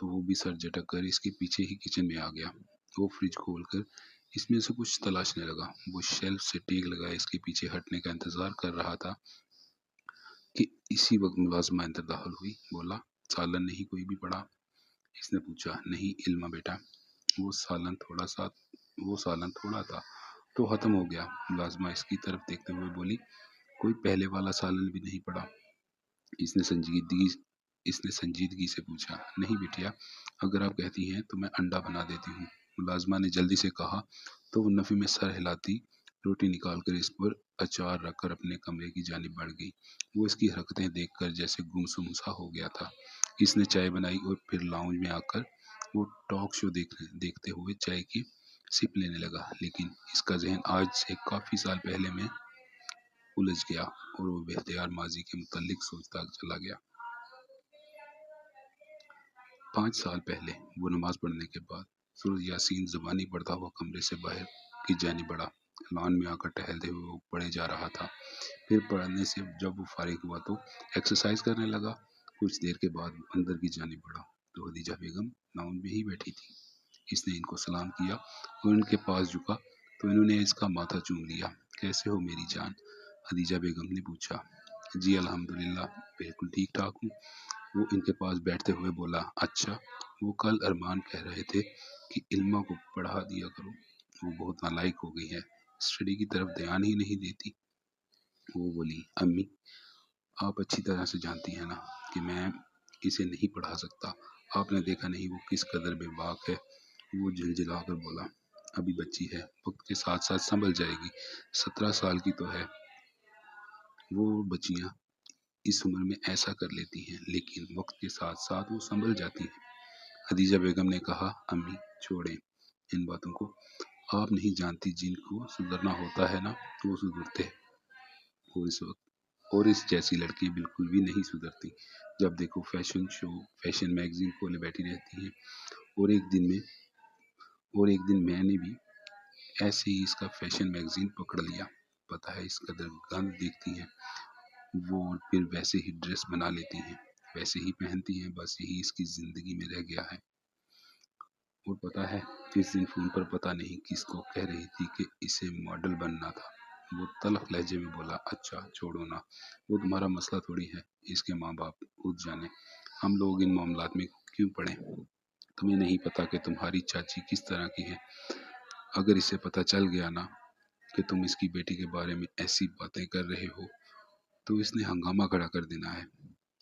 تو وہ بھی سر جھٹک کر اس کے پیچھے ہی کچن میں آ گیا۔ وہ فریج کھول کر اس میں سے کچھ تلاشنے لگا۔ وہ شیلف سے ٹیک لگائے اس کے پیچھے ہٹنے کا انتظار کر رہا تھا کہ اسی وقت ملازمہ اندر داخل ہوئی۔ بولا، سالن نہیں کوئی بھی پڑا؟ اس نے پوچھا۔ نہیں علمہ بیٹا، وہ سالن تھوڑا تھا تو ختم ہو گیا۔ ملازمہ اس کی طرف دیکھتے ہوئے بولی، کوئی پہلے والا سالن بھی نہیں پڑا؟ اس نے سنجیدگی سے پوچھا۔ نہیں بیٹیا، اگر آپ کہتی ہیں تو میں انڈا بنا دیتی ہوں، ملازمہ نے جلدی سے کہا تو وہ نفی میں سر ہلاتی روٹی نکال کر اس پر اچار رکھ کر اپنے کمرے کی جانب بڑھ گئی۔ وہ اس کی حرکتیں دیکھ کر جیسے گمسم سا ہو گیا تھا۔ اس نے چائے بنائی اور پھر لاؤنج میں آ کر وہ ٹاک شو دیکھتے ہوئے چائے کی سپ لینے لگا، لیکن اس کا ذہن آج سے کافی سال پہلے میں الجھ گیا اور وہ بے اختیار ماضی کے متعلق سوچتا چلا گیا۔ 5 سال پہلے وہ نماز پڑھنے کے بعد سورۃ یاسین زبانی پڑھتا ہوا کمرے سے باہر کی جانب بڑھا۔ لان میں آ کر ٹہلتے ہوئے وہ پڑھے جا رہا تھا۔ پھر پڑھنے سے جب وہ فارغ ہوا تو ایکسرسائز کرنے لگا۔ کچھ دیر کے بعد وہ اندر کی جانب بڑھا تو خدیجہ بیگم لاؤنج میں ہی بیٹھی تھی۔ اس نے ان کو سلام کیا اور ان کے پاس جھکا تو انہوں نے اس کا ماتھا چوم لیا۔ کیسے ہو میری جان؟ خدیجہ بیگم نے پوچھا۔ جی الحمدللہ بالکل ٹھیک ٹھاک ہوں، وہ ان کے پاس بیٹھتے ہوئے بولا۔ اچھا، وہ کل ارمان کہہ رہے تھے کہ علمہ کو پڑھا دیا کرو، وہ بہت نالائق ہو گئی ہے، اسٹڈی کی طرف دھیان ہی نہیں دیتی۔ وہ بولی، امی آپ اچھی طرح سے جانتی ہیں نا کہ میں اسے نہیں پڑھا سکتا، آپ نے دیکھا نہیں وہ کس قدر بے باک ہے۔ وہ جھلجھلا کر بولا، ابھی بچی ہے، وقت کے ساتھ ساتھ سنبھل جائے گی، 17 سال کی تو ہے۔ وہ بچیاں اس عمر میں ایسا کر لیتی ہیں، لیکن وقت کے ساتھ ساتھ وہ سنبھل جاتی ہیں۔ خدیجہ بیگم نے کہا، امی چھوڑیں ان باتوں کو، آپ نہیں جانتی جن کو سدھرنا ہوتا ہے نا وہ سدھرتے ہیں، اور اس جیسی لڑکیاں بالکل بھی نہیں سدھرتی۔ جب دیکھو فیشن شو، فیشن میگزین کھولے بیٹھی رہتی ہیں، اور ایک دن میں نے بھی ایسے ہی اس کا فیشن میگزین پکڑ لیا۔ پتہ ہے اس قدر گند دیکھتی ہیں وہ، اور پھر ویسے ہی ڈریس بنا لیتی ہیں، ویسے ہی پہنتی ہیں، بس یہی اس کی زندگی میں رہ گیا ہے۔ اور پتہ ہے اس دن فون پر پتہ نہیں کس کو کہہ رہی تھی کہ اسے ماڈل بننا تھا۔ وہ تلخ لہجے میں بولا، اچھا چھوڑو نا، وہ تمہارا مسئلہ تھوڑی ہے، اس کے ماں باپ خود جانے، ہم لوگ ان معاملات میں کیوں پڑیں؟ تمہیں نہیں پتا کہ تمہاری چاچی کس طرح کی ہے؟ اگر اسے پتہ چل گیا نا کہ تم اس کی بیٹی کے بارے میں ایسی باتیں کر رہے ہو تو اس نے ہنگامہ کھڑا کر دینا ہے۔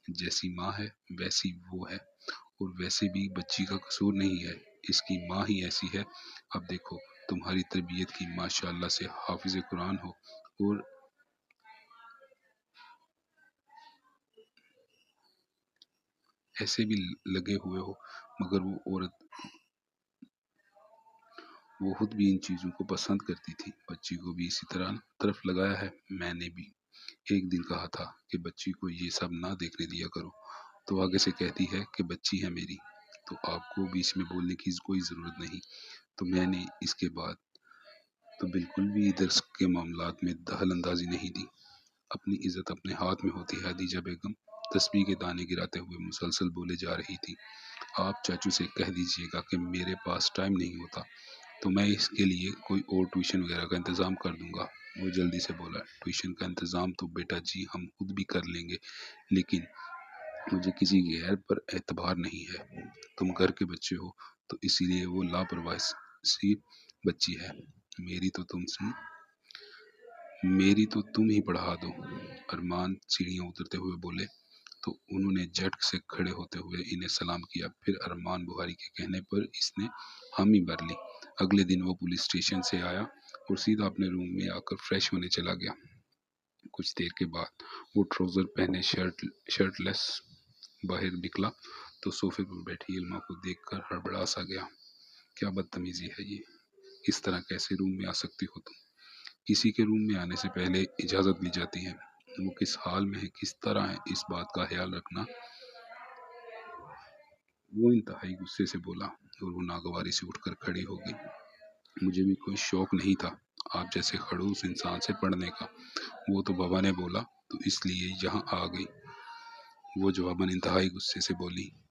جیسی ماں ہے ویسی وہ ہے، اور ویسے بھی بچی کا قصور نہیں ہے، اس کی ماں ہی ایسی ہے۔ اب دیکھو تمہاری تربیت کی ماشاءاللہ سے حافظ قرآن ہو اور ایسے بھی لگے ہوئے ہو، مگر وہ عورت وہ خود بھی ان چیزوں کو پسند کرتی تھی، بچی کو بھی اسی طرف لگایا ہے۔ میں نے بھی ایک دن کہا تھا کہ بچی کو یہ سب نہ دیکھنے دیا کرو، تو آگے سے کہتی ہے کہ بچی ہے میری، تو آپ کو بھی اس میں بولنے کی کوئی ضرورت نہیں۔ تو میں نے اس کے بعد تو بالکل بھی ادھر کے معاملات میں دخل اندازی نہیں دی۔ اپنی عزت اپنے ہاتھ میں ہوتی ہے۔ خدیجہ بیگم تسبیح کے دانے گراتے ہوئے مسلسل بولے جا رہی تھی۔ آپ چاچو سے کہہ دیجئے گا کہ میرے پاس ٹائم نہیں ہوتا، تو میں اس کے لیے کوئی اور ٹیوشن وغیرہ کا انتظام کر دوں گا۔ وہ جلدی سے بولا، ٹیوشن کا انتظام تو بیٹا جی ہم خود بھی کر لیں گے، لیکن مجھے کسی غیر پر اعتبار نہیں ہے۔ تم گھر کے بچے ہو تو اسی لیے وہ لاپرواہ سی بچی ہے، میری تو تم ہی پڑھا دو۔ ارمان سیڑھیاں اترتے ہوئے بولے تو انہوں نے جھٹ سے کھڑے ہوتے ہوئے انہیں سلام کیا۔ پھر ارمان بخاری کے کہنے پر اس نے حامی بھر لی۔ اگلے دن وہ پولیس اسٹیشن سے آیا اور سیدھا اپنے روم میں آ کر فریش ہونے چلا گیا۔ کچھ دیر کے بعد وہ ٹراؤزر پہنے شرٹ لیس باہر نکلا تو صوفے پر بیٹھی علمہ کو دیکھ کر ہڑبڑا سا گیا۔ کیا بدتمیزی ہے یہ، اس طرح کیسے روم میں آ سکتی ہو تم؟ کسی کے روم میں آنے سے پہلے اجازت لی جاتی ہے، وہ کس حال میں ہے، کس طرح ہے، اس بات کا خیال رکھنا۔ وہ انتہائی غصے سے بولا اور وہ ناگواری سے اٹھ کر کھڑی ہو گئی۔ مجھے بھی کوئی شوق نہیں تھا آپ جیسے خڑوس انسان سے پڑھنے کا، وہ تو بابا نے بولا تو اس لیے یہاں آ گئی۔ وہ جواباً انتہائی غصے سے بولی،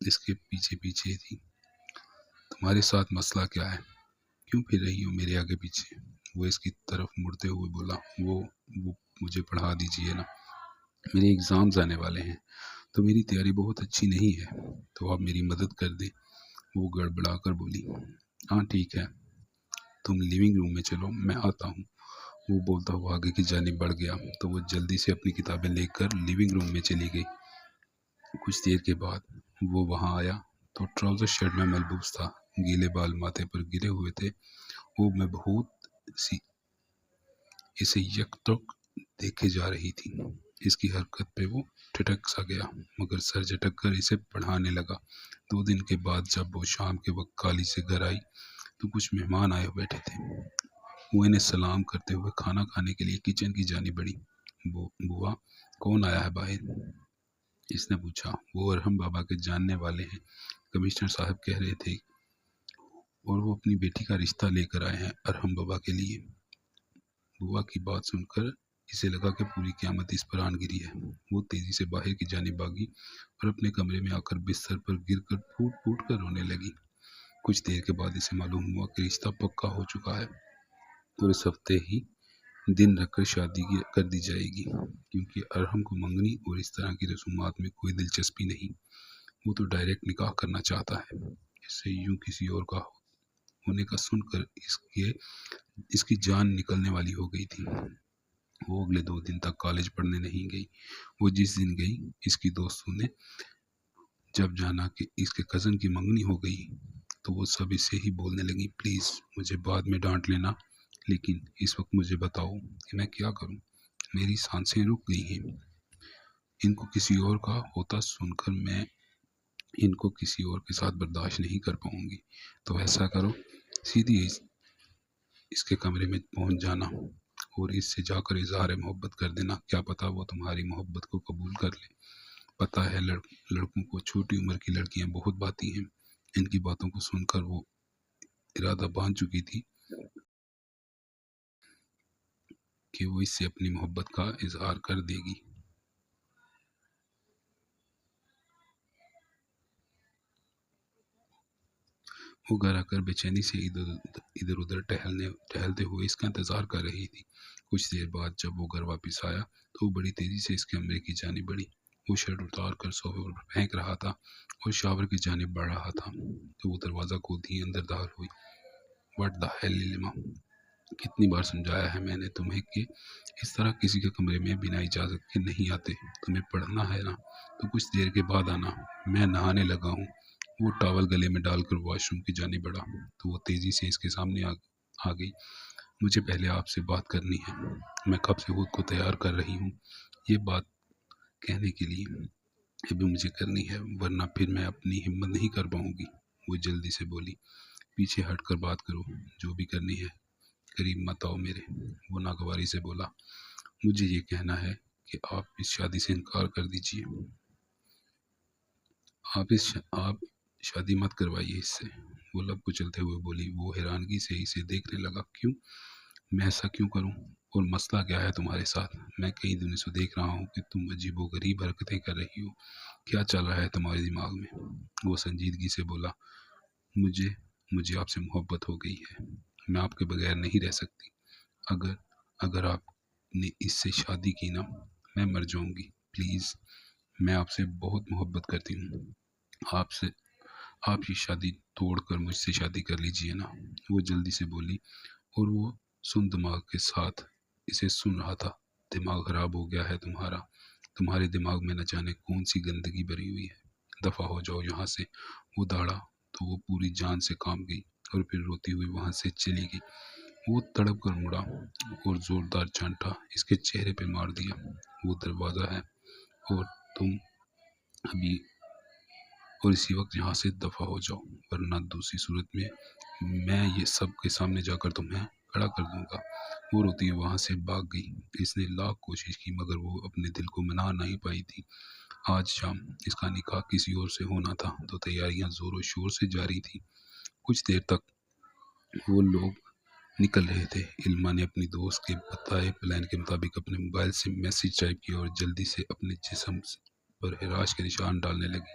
اس کے پیچھے پیچھے تھی۔ تمہارے ساتھ مسئلہ کیا ہے؟ کیوں پھر رہی ہو میرے آگے پیچھے؟ وہ اس کی طرف مڑتے ہوئے بولا، وہ مجھے پڑھا دیجئے نا، میرے ایگزامز آنے والے ہیں تو میری تیاری بہت اچھی نہیں ہے، تو آپ میری مدد کر دیں۔ وہ گڑبڑا کر بولی، ہاں ٹھیک ہے، تم لیونگ روم میں چلو، میں آتا ہوں۔ وہ بولتا ہوا آگے کی جانب بڑھ گیا تو وہ جلدی سے اپنی کتابیں لے کر لیونگ روم میں چلی گئی۔ کچھ دیر کے بعد وہ وہاں آیا تو ٹراؤزر شرٹ میں ملبوس تھا، گیلے بال ماتھے پر گرے ہوئے تھے۔ وہ میں بہت سی اسے یک ٹک دیکھے جا رہی تھی۔ اس کی حرکت پہ وہ ٹھٹک سا گیا مگر سر جھٹک کر اسے پڑھانے لگا۔ 2 دن کے بعد جب وہ شام کے وقت کالج سے گھر آئی تو کچھ مہمان آئے بیٹھے تھے۔ وہ انہیں سلام کرتے ہوئے کھانا کھانے کے لیے کچن کی جانب بڑھی۔ بوا کون آیا ہے باہر؟ اس نے پوچھا۔ وہ ارحم بابا کے جاننے والے ہیں، کمشنر صاحب کہہ رہے تھے، اور وہ اپنی بیٹی کا رشتہ لے کر آئے ہیں ارحم بابا کے لیے۔ بوا کی بات سن کر اسے لگا کہ پوری قیامت اس پر آن گری ہے۔ وہ تیزی سے باہر کی جانب بھاگی اور اپنے کمرے میں آ کر بستر پر گر کر پھوٹ پھوٹ کر رونے لگی۔ کچھ دیر کے بعد اسے معلوم ہوا کہ رشتہ پکا ہو چکا ہے اور اس ہفتے ہی دن رکھ کر شادی کر دی جائے گی، کیونکہ ارحم کو منگنی اور اس طرح کی رسومات میں کوئی دلچسپی نہیں۔ وہ تو ڈائریکٹ نکاح کرنا چاہتا ہے۔ اس سے یوں کسی اور کا ہونے کا سن کر اس کی جان نکلنے والی ہو گئی تھی۔ وہ اگلے 2 دن تک کالج پڑھنے نہیں گئی۔ وہ جس دن گئی، اس کی دوستوں نے جب جانا کہ اس کے کزن کی منگنی ہو گئی تو وہ سب اسے ہی بولنے لگی، پلیز مجھے بعد میں ڈانٹ لینا، لیکن اس وقت مجھے بتاؤ کہ میں کیا کروں، میری سانسیں رک گئی ہیں، ان کو کسی اور کا ہوتا سن کر میں ان کو کسی اور کے ساتھ برداشت نہیں کر پاؤں گی، تو ایسا کرو، سیدھی اس کے کمرے میں پہنچ جانا اور اس سے جا کر اظہار محبت کر دینا، کیا پتا وہ تمہاری محبت کو قبول کر لے۔ پتہ ہے لڑکوں کو چھوٹی عمر کی لڑکیاں بہت باتی ہیں۔ ان کی باتوں کو سن کر وہ ارادہ باندھ چکی تھی کہ وہ اس سے اپنی محبت کا اظہار کر دے گی۔ وہ گھر آ کر بے چینی سے ادھر ادھر ٹہلتے ہوئے اس کا انتظار کر رہی تھی۔ کچھ دیر بعد جب وہ گھر واپس آیا تو وہ بڑی تیزی سے اس کمرے کی جانب بڑھی۔ وہ شرٹ اتار کر صوفے پر پھینک رہا تھا اور شاور کی جانب بڑھ رہا تھا تو وہ دروازہ کھولتی ہی اندر داخل ہوئی۔ واٹ دا ہیل لیلیما، کتنی بار سمجھایا ہے میں نے تمہیں کہ اس طرح کسی کے کمرے میں بنا اجازت کے نہیں آتے۔ تمہیں پڑھنا ہے نا تو کچھ دیر کے بعد آنا، میں نہانے لگا ہوں۔ وہ ٹاول گلے میں ڈال کر واش روم کی جانب بڑھا تو وہ تیزی سے اس کے سامنے آ گئی۔ مجھے پہلے آپ سے بات کرنی ہے، میں کب سے خود کو تیار کر رہی ہوں یہ بات کہنے کے لیے، ابھی مجھے کرنی ہے ورنہ پھر میں اپنی ہمت نہیں کر پاؤں گی۔ وہ جلدی سے بولی، پیچھے ہٹ کر بات کرو، جو بھی کرنی ہے، قریب مت آؤ میرے۔ وہ ناگواری سے بولا، مجھے یہ کہنا ہے کہ آپ اس شادی سے انکار کر دیجئے، آپ شادی مت کروائیے اس سے۔ وہ لب کچلتے ہوئے بولی۔ وہ حیرانگی سے اسے دیکھنے لگا، کیوں؟ میں ایسا کیوں کروں؟ اور مسئلہ کیا ہے تمہارے ساتھ؟ میں کئی دنوں سے دیکھ رہا ہوں کہ تم عجیب و غریب حرکتیں کر رہی ہو، کیا چل رہا ہے تمہارے دماغ میں؟ وہ سنجیدگی سے بولا، مجھے آپ سے محبت ہو گئی ہے، میں آپ کے بغیر نہیں رہ سکتی۔ اگر آپ نے اس سے شادی کی نا، میں مر جاؤں گی، پلیز، میں آپ سے بہت محبت کرتی ہوں، آپ یہ شادی توڑ کر مجھ سے شادی کر لیجئے نا۔ وہ جلدی سے بولی اور وہ سن دماغ کے ساتھ اسے سن رہا تھا، دماغ خراب ہو گیا ہے تمہارے دماغ میں نہ جانے کون سی گندگی بھری ہوئی ہے، دفع ہو جاؤ یہاں سے۔ وہ داڑا تو وہ پوری جان سے کانپ گئی اور پھر روتی ہوئی وہاں سے چلی گئی۔ وہ تڑپ کر مڑا اور زوردار چانٹا اس کے چہرے پہ مار دیا۔ وہ دروازہ ہے اور تم ابھی اور اسی وقت یہاں سے دفع ہو جاؤ ورنہ دوسری صورت میں یہ سب کے سامنے جا کر تمہیں کھڑا کر دوں گا۔ وہ روتی ہوئی وہاں سے بھاگ گئی۔ اس نے لاکھ کوشش کی مگر وہ اپنے دل کو منا نہیں پائی تھی۔ آج شام اس کا نکاح کسی اور سے ہونا تھا تو تیاریاں زور و شور سے جاری تھی۔ کچھ دیر تک وہ لوگ نکل رہے تھے۔ علما نے اپنی دوست کے بتائے پلان کے مطابق اپنے موبائل سے میسج ٹائپ کیا اور جلدی سے اپنے جسم پر ہراس کے نشان ڈالنے لگی۔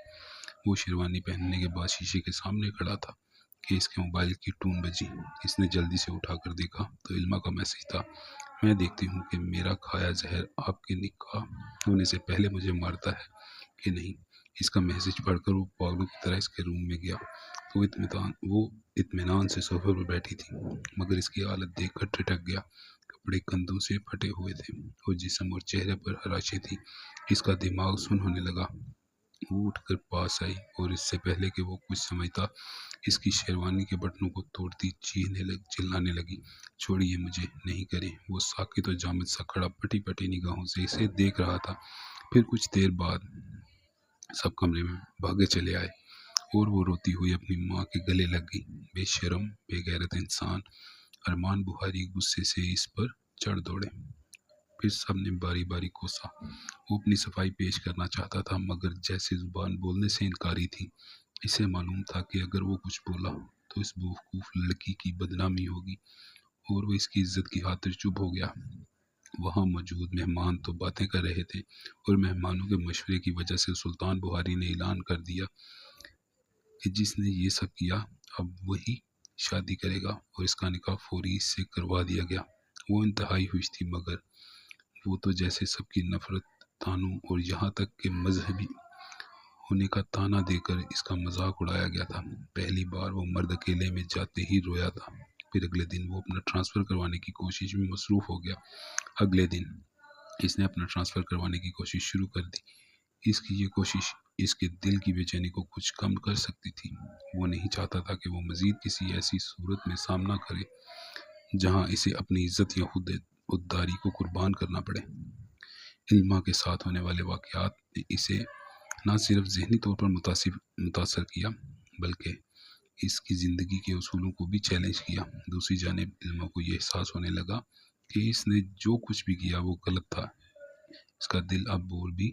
وہ شیروانی پہننے کے بعد شیشے کے سامنے کھڑا تھا کہ اس کے موبائل کی ٹون بجی۔ اس نے جلدی سے اٹھا کر دیکھا تو علما کا میسج تھا: میں دیکھتی ہوں کہ میرا کھایا زہر آپ کے نکاح ہونے سے پہلے مجھے مارتا ہے کہ نہیں۔ اس کا میسج پڑھ کر وہ پاگلوں کی طرح اس کے روم میں گیا تو وہ اطمینان سے صوفے پر بیٹھی تھی، مگر اس کی حالت دیکھ کر ٹھٹک گیا۔ کپڑے کندھوں سے پھٹے ہوئے تھے اور جسم اور چہرے پر خراشیں تھی۔ اس کا دماغ سن ہونے لگا۔ وہ اٹھ کر پاس آئی اور اس سے پہلے کہ وہ کچھ سمجھتا اس کی شیروانی کے بٹنوں کو توڑتی چلانے لگی: چھوڑیے مجھے، نہیں کریں۔ وہ ساکت اور جامد سا کھڑا پٹی پٹی نگاہوں سے اسے دیکھ رہا تھا۔ پھر کچھ دیر بعد سب کمرے میں بھاگے چلے آئے اور وہ روتی ہوئی اپنی ماں کے گلے لگ گئی۔ بے شرم، بے غیرت انسان! ارمان بخاری غصے سے اس پر چڑھ دوڑے۔ پھر سب نے باری باری کوسا۔ وہ اپنی صفائی پیش کرنا چاہتا تھا مگر جیسے زبان بولنے سے انکاری تھی۔ اسے معلوم تھا کہ اگر وہ کچھ بولا تو اس بیوقوف لڑکی کی بدنامی ہوگی، اور وہ اس کی عزت کی خاطر چپ ہو گیا۔ وہاں موجود مہمان تو باتیں کر رہے تھے اور مہمانوں کے مشورے کی وجہ سے سلطان بخاری نے اعلان کر دیا کہ جس نے یہ سب کیا اب وہی شادی کرے گا، اور اس کا نکاح فوری اس سے کروا دیا گیا۔ وہ انتہائی خوش تھی مگر وہ تو جیسے سب کی نفرت، تانوں اور یہاں تک کہ مذہبی ہونے کا تانا دے کر اس کا مذاق اڑایا گیا تھا۔ پہلی بار وہ مرد اکیلے میں جاتے ہی رویا تھا۔ پھر اگلے دن وہ اپنا ٹرانسفر کروانے کی کوشش میں مصروف ہو گیا۔ اگلے دن اس نے اپنا ٹرانسفر کروانے کی کوشش شروع کر دی۔ اس کی یہ کوشش اس کے دل کی بے چینی کو کچھ کم کر سکتی تھی۔ وہ نہیں چاہتا تھا کہ وہ مزید کسی ایسی صورت میں سامنا کرے جہاں اسے اپنی عزت یا خودداری کو قربان کرنا پڑے۔ علما کے ساتھ ہونے والے واقعات نے اسے نہ صرف ذہنی طور پر متاثر کیا بلکہ اس کی زندگی کے اصولوں کو بھی چیلنج کیا۔ دوسری جانب علما کو یہ احساس ہونے لگا کہ اس نے جو کچھ بھی کیا وہ غلط تھا۔ اس کا دل اب اور بھی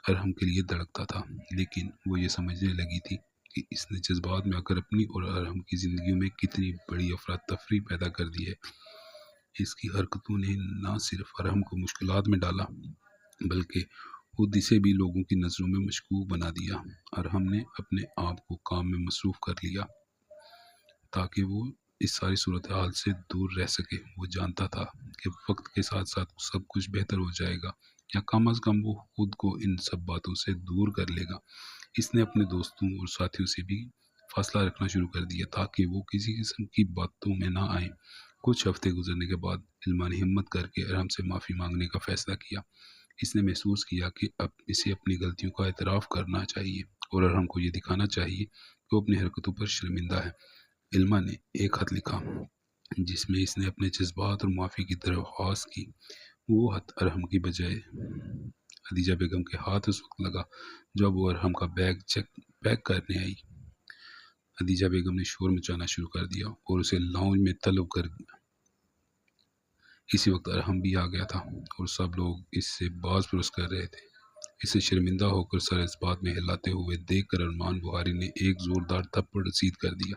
ارحم کے لیے دھڑکتا تھا، لیکن وہ یہ سمجھنے لگی تھی کہ اس نے جذبات میں آ کر اپنی اور ارحم کی زندگیوں میں کتنی بڑی افراتفری پیدا کر دی ہے۔ اس کی حرکتوں نے نہ صرف ارحم کو مشکلات میں ڈالا بلکہ خود اسے بھی لوگوں کی نظروں میں مشکوک بنا دیا۔ ارحم نے اپنے آپ کو کام میں مصروف کر لیا تاکہ وہ اس ساری صورتحال سے دور رہ سکے۔ وہ جانتا تھا کہ وقت کے ساتھ ساتھ سب کچھ بہتر ہو جائے گا، یا کم از کم وہ خود کو ان سب باتوں سے دور کر لے گا۔ اس نے اپنے دوستوں اور ساتھیوں سے بھی فاصلہ رکھنا شروع کر دیا تاکہ وہ کسی قسم کی باتوں میں نہ آئیں۔ کچھ ہفتے گزرنے کے بعد علما نے ہمت کر کے ارحم سے معافی مانگنے کا فیصلہ کیا۔ اس نے محسوس کیا کہ اب اسے اپنی غلطیوں کا اعتراف کرنا چاہیے اور ارحم کو یہ دکھانا چاہیے کہ وہ اپنی حرکتوں پر شرمندہ ہے۔ علما نے ایک خط لکھا جس میں اس نے اپنے جذبات اور معافی کی درخواست کی۔ وہ خط ارحم کی بجائے خدیجہ بیگم کے ہاتھ اس وقت لگا جب وہ ارحم کا بیگ پیک کرنے آئی۔ خدیجہ بیگم نے شور مچانا شروع کر دیا اور اسے لاؤنج میں طلب کر دیا۔ اسی وقت ارحم بھی آ گیا تھا اور سب لوگ اس سے باز پرس کر رہے تھے۔ اسے شرمندہ ہو کر سر اس بات میں ہلاتے ہوئے دیکھ کر ارمان بخاری نے ایک زوردار تھپڑ رسید کر دیا۔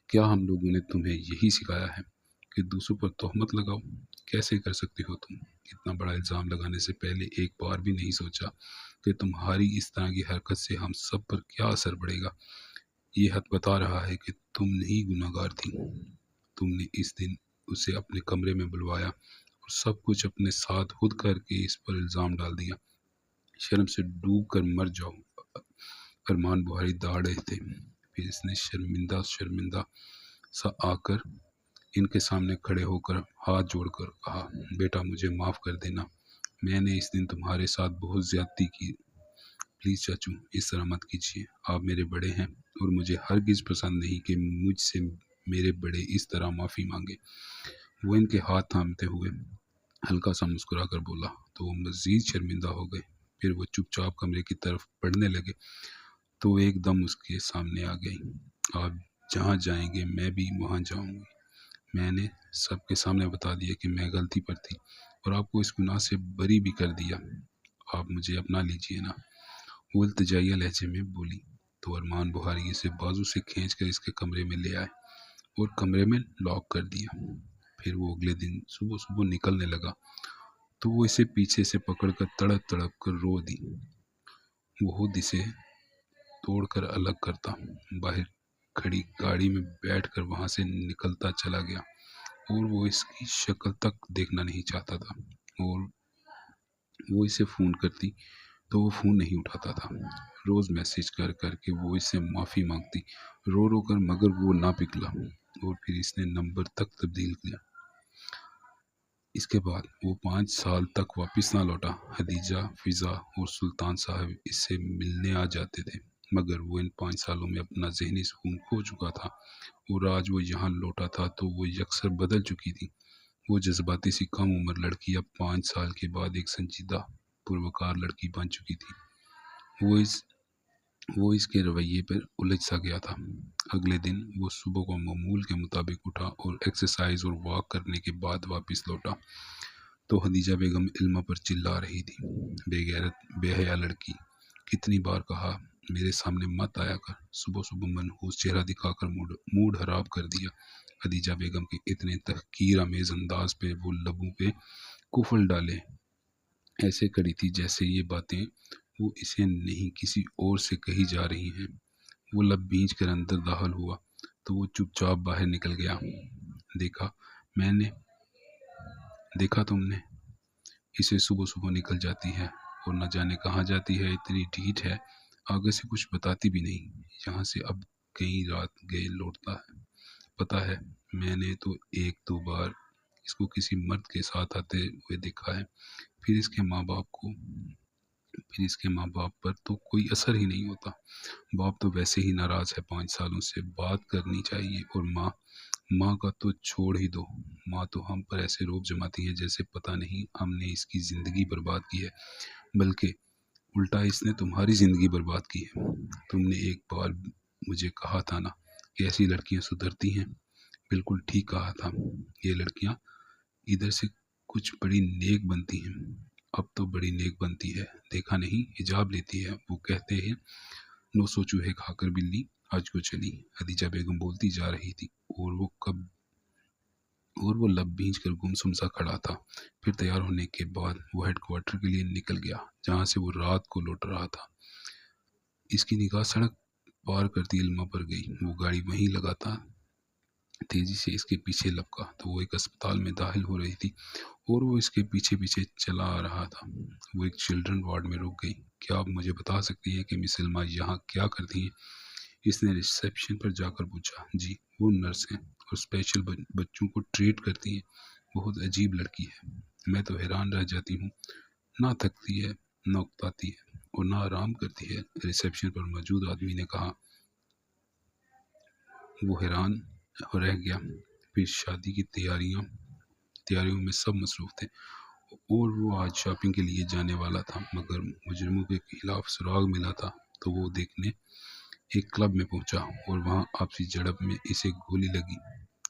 کیا ہم لوگوں نے تمہیں یہی سکھایا ہے کہ دوسروں پر تہمت لگاؤ؟ کیسے کر سکتے ہو تم؟ اتنا بڑا الزام لگانے سے پہلے ایک بار بھی نہیں سوچا کہ تمہاری اس طرح کی حرکت سے ہم سب پر کیا اثر پڑے گا؟ یہ خط بتا رہا ہے کہ تم نہیں گناہگار تھی۔ تم نے اس دن اسے اپنے کمرے میں بلوایا اور سب کچھ اپنے ساتھ خود کر کے اس پر الزام ڈال دیا۔ شرم سے ڈوب کر مر جاؤ۔ ارمان بخاری داڑ رہے تھے۔ پھر اس نے شرمندہ سا آ کر ان کے سامنے کھڑے ہو کر ہاتھ جوڑ کر کہا: بیٹا مجھے معاف کر دینا، میں نے اس دن تمہارے ساتھ بہت زیادتی کی۔ پلیز چاچو اس طرح مت کیجیے، آپ میرے بڑے ہیں اور مجھے ہرگز پسند نہیں کہ مجھ سے میرے بڑے اس طرح معافی مانگے۔ وہ ان کے ہاتھ تھامتے ہوئے ہلکا سا مسکرا کر بولا تو وہ مزید شرمندہ ہو گئے۔ پھر وہ چپ چاپ کمرے کی طرف بڑھنے لگے تو وہ ایک دم اس کے سامنے آ گئی۔ آپ جہاں جائیں گے میں بھی وہاں جاؤں گی۔ میں نے سب کے سامنے بتا دیا کہ میں غلطی پر تھی اور آپ کو اس گناہ سے بری بھی کر دیا۔ آپ مجھے اپنا لیجیے نا، وہ التجائیہ لہجے میں بولی۔ تو ارمان بخاری اسے بازو سے کھینچ کر اس کے کمرے میں لے آئے اور کمرے میں لاک کر دیا۔ پھر وہ اگلے دن صبح نکلنے لگا تو وہ اسے پیچھے سے پکڑ کر تڑپ کر رو دی۔ وہ خود اسے توڑ کر الگ کرتا، باہر کھڑی گاڑی میں بیٹھ کر وہاں سے نکلتا چلا گیا، اور وہ اس کی شکل تک دیکھنا نہیں چاہتا تھا، اور وہ اسے فون کرتی تو وہ فون نہیں اٹھاتا تھا، روز میسج کر کر کے وہ اس سے معافی مانگتی، رو رو کر، مگر وہ نہ پکلا، اور پھر اس نے نمبر تک تبدیل کیا۔ اس کے بعد وہ 5 سال تک واپس نہ لوٹا۔ خدیجہ، فضا اور سلطان صاحب اس سے ملنے آ جاتے تھے، مگر وہ ان 5 سالوں میں اپنا ذہنی سکون کھو چکا تھا، اور آج وہ یہاں لوٹا تھا تو وہ یکسر بدل چکی تھی۔ وہ جذباتی سی کم عمر لڑکی اب 5 سال کے بعد ایک سنجیدہ پروکار لڑکی بن چکی تھی۔ وہ اس کے رویے پر الجھ سا گیا تھا۔ اگلے دن وہ صبح کو معمول کے مطابق اٹھا اور ایکسرسائز اور واک کرنے کے بعد واپس لوٹا تو خدیجہ بیگم علمہ پر چلا رہی تھی، بے غیرت، بے حیا لڑکی، کتنی بار کہا میرے سامنے مت آیا کر، صبح صبح منحوس چہرہ دکھا کر موڈ خراب کر دیا۔ خدیجہ بیگم کے اتنے تحقیر آمیز انداز پہ وہ لبوں پہ کفل ڈالے ایسے کڑی تھی جیسے یہ باتیں وہ اسے نہیں کسی اور سے کہی جا رہی ہیں۔ وہ لب بھینچ کر اندر داخل ہوا تو وہ چپ چاپ باہر نکل گیا۔ دیکھا تم نے، اسے صبح صبح نکل جاتی ہے اور نہ جانے کہاں جاتی ہے، اتنی ڈھیٹ ہے، آگے سے کچھ بتاتی بھی نہیں، یہاں سے اب کئی رات گئے لوٹتا ہے۔ پتا ہے، میں نے تو 1-2 بار اس کو کسی مرد کے ساتھ آتے ہوئے دیکھا ہے، پھر اس کے ماں باپ پر تو کوئی اثر ہی نہیں ہوتا۔ باپ تو ویسے ہی ناراض ہے، 5 سالوں سے بات کرنی چاہیے، اور ماں کا تو چھوڑ ہی دو، ماں تو ہم پر ایسے روب جماتی ہے جیسے پتہ نہیں ہم نے اس کی زندگی برباد کی ہے، بلکہ الٹا اس نے تمہاری زندگی برباد کی ہے۔ تم نے ایک بار مجھے کہا تھا نا کہ ایسی لڑکیاں سدھرتی ہیں، بالکل ٹھیک کہا تھا، یہ لڑکیاں ادھر سے کچھ بڑی نیک بنتی ہیں، اب تو بڑی نیک بنتی ہے، دیکھا نہیں حجاب لیتی ہے، وہ کہتے ہیں 900 چوہے کھا کر بلی آج کو چلی۔ خدیجہ بیگم بولتی جا رہی تھی اور وہ لب بھینچ کر گمسم سا کھڑا تھا۔ پھر تیار ہونے کے بعد وہ ہیڈ کوارٹر کے لیے نکل گیا جہاں سے وہ رات کو لوٹ رہا تھا۔ اس کی نگاہ سڑک پار کرتی علمہ پر گئی، وہ گاڑی وہیں لگاتا تیزی سے اس کے پیچھے لپکا تو وہ ایک اسپتال میں داخل ہو رہی تھی اور وہ اس کے پیچھے پیچھے چلا آ رہا تھا۔ وہ ایک چلڈرن وارڈ میں رک گئی۔ کیا آپ مجھے بتا سکتی ہیں کہ مس علمہ یہاں کیا کرتی ہیں؟ اس نے ریسیپشن پر جا کر پوچھا۔ جی، وہ نرس ہیں اور اسپیشل بچوں کو ٹریٹ کرتی ہیں، بہت عجیب لڑکی ہے، میں تو حیران رہ جاتی ہوں، نہ تھکتی ہے، نہ اکتاتی ہے اور نہ آرام کرتی ہے، ریسیپشن پر موجود آدمی نے کہا۔ وہ حیران رہ گیا۔ پھر شادی کی تیاریوں میں سب مصروف تھے اور وہ آج شاپنگ کے لیے جانے والا تھا، مگر مجرموں کے خلاف سراغ ملا تھا تو وہ دیکھنے ایک کلب میں پہنچا اور وہاں آپسی جھڑپ میں اسے گولی لگی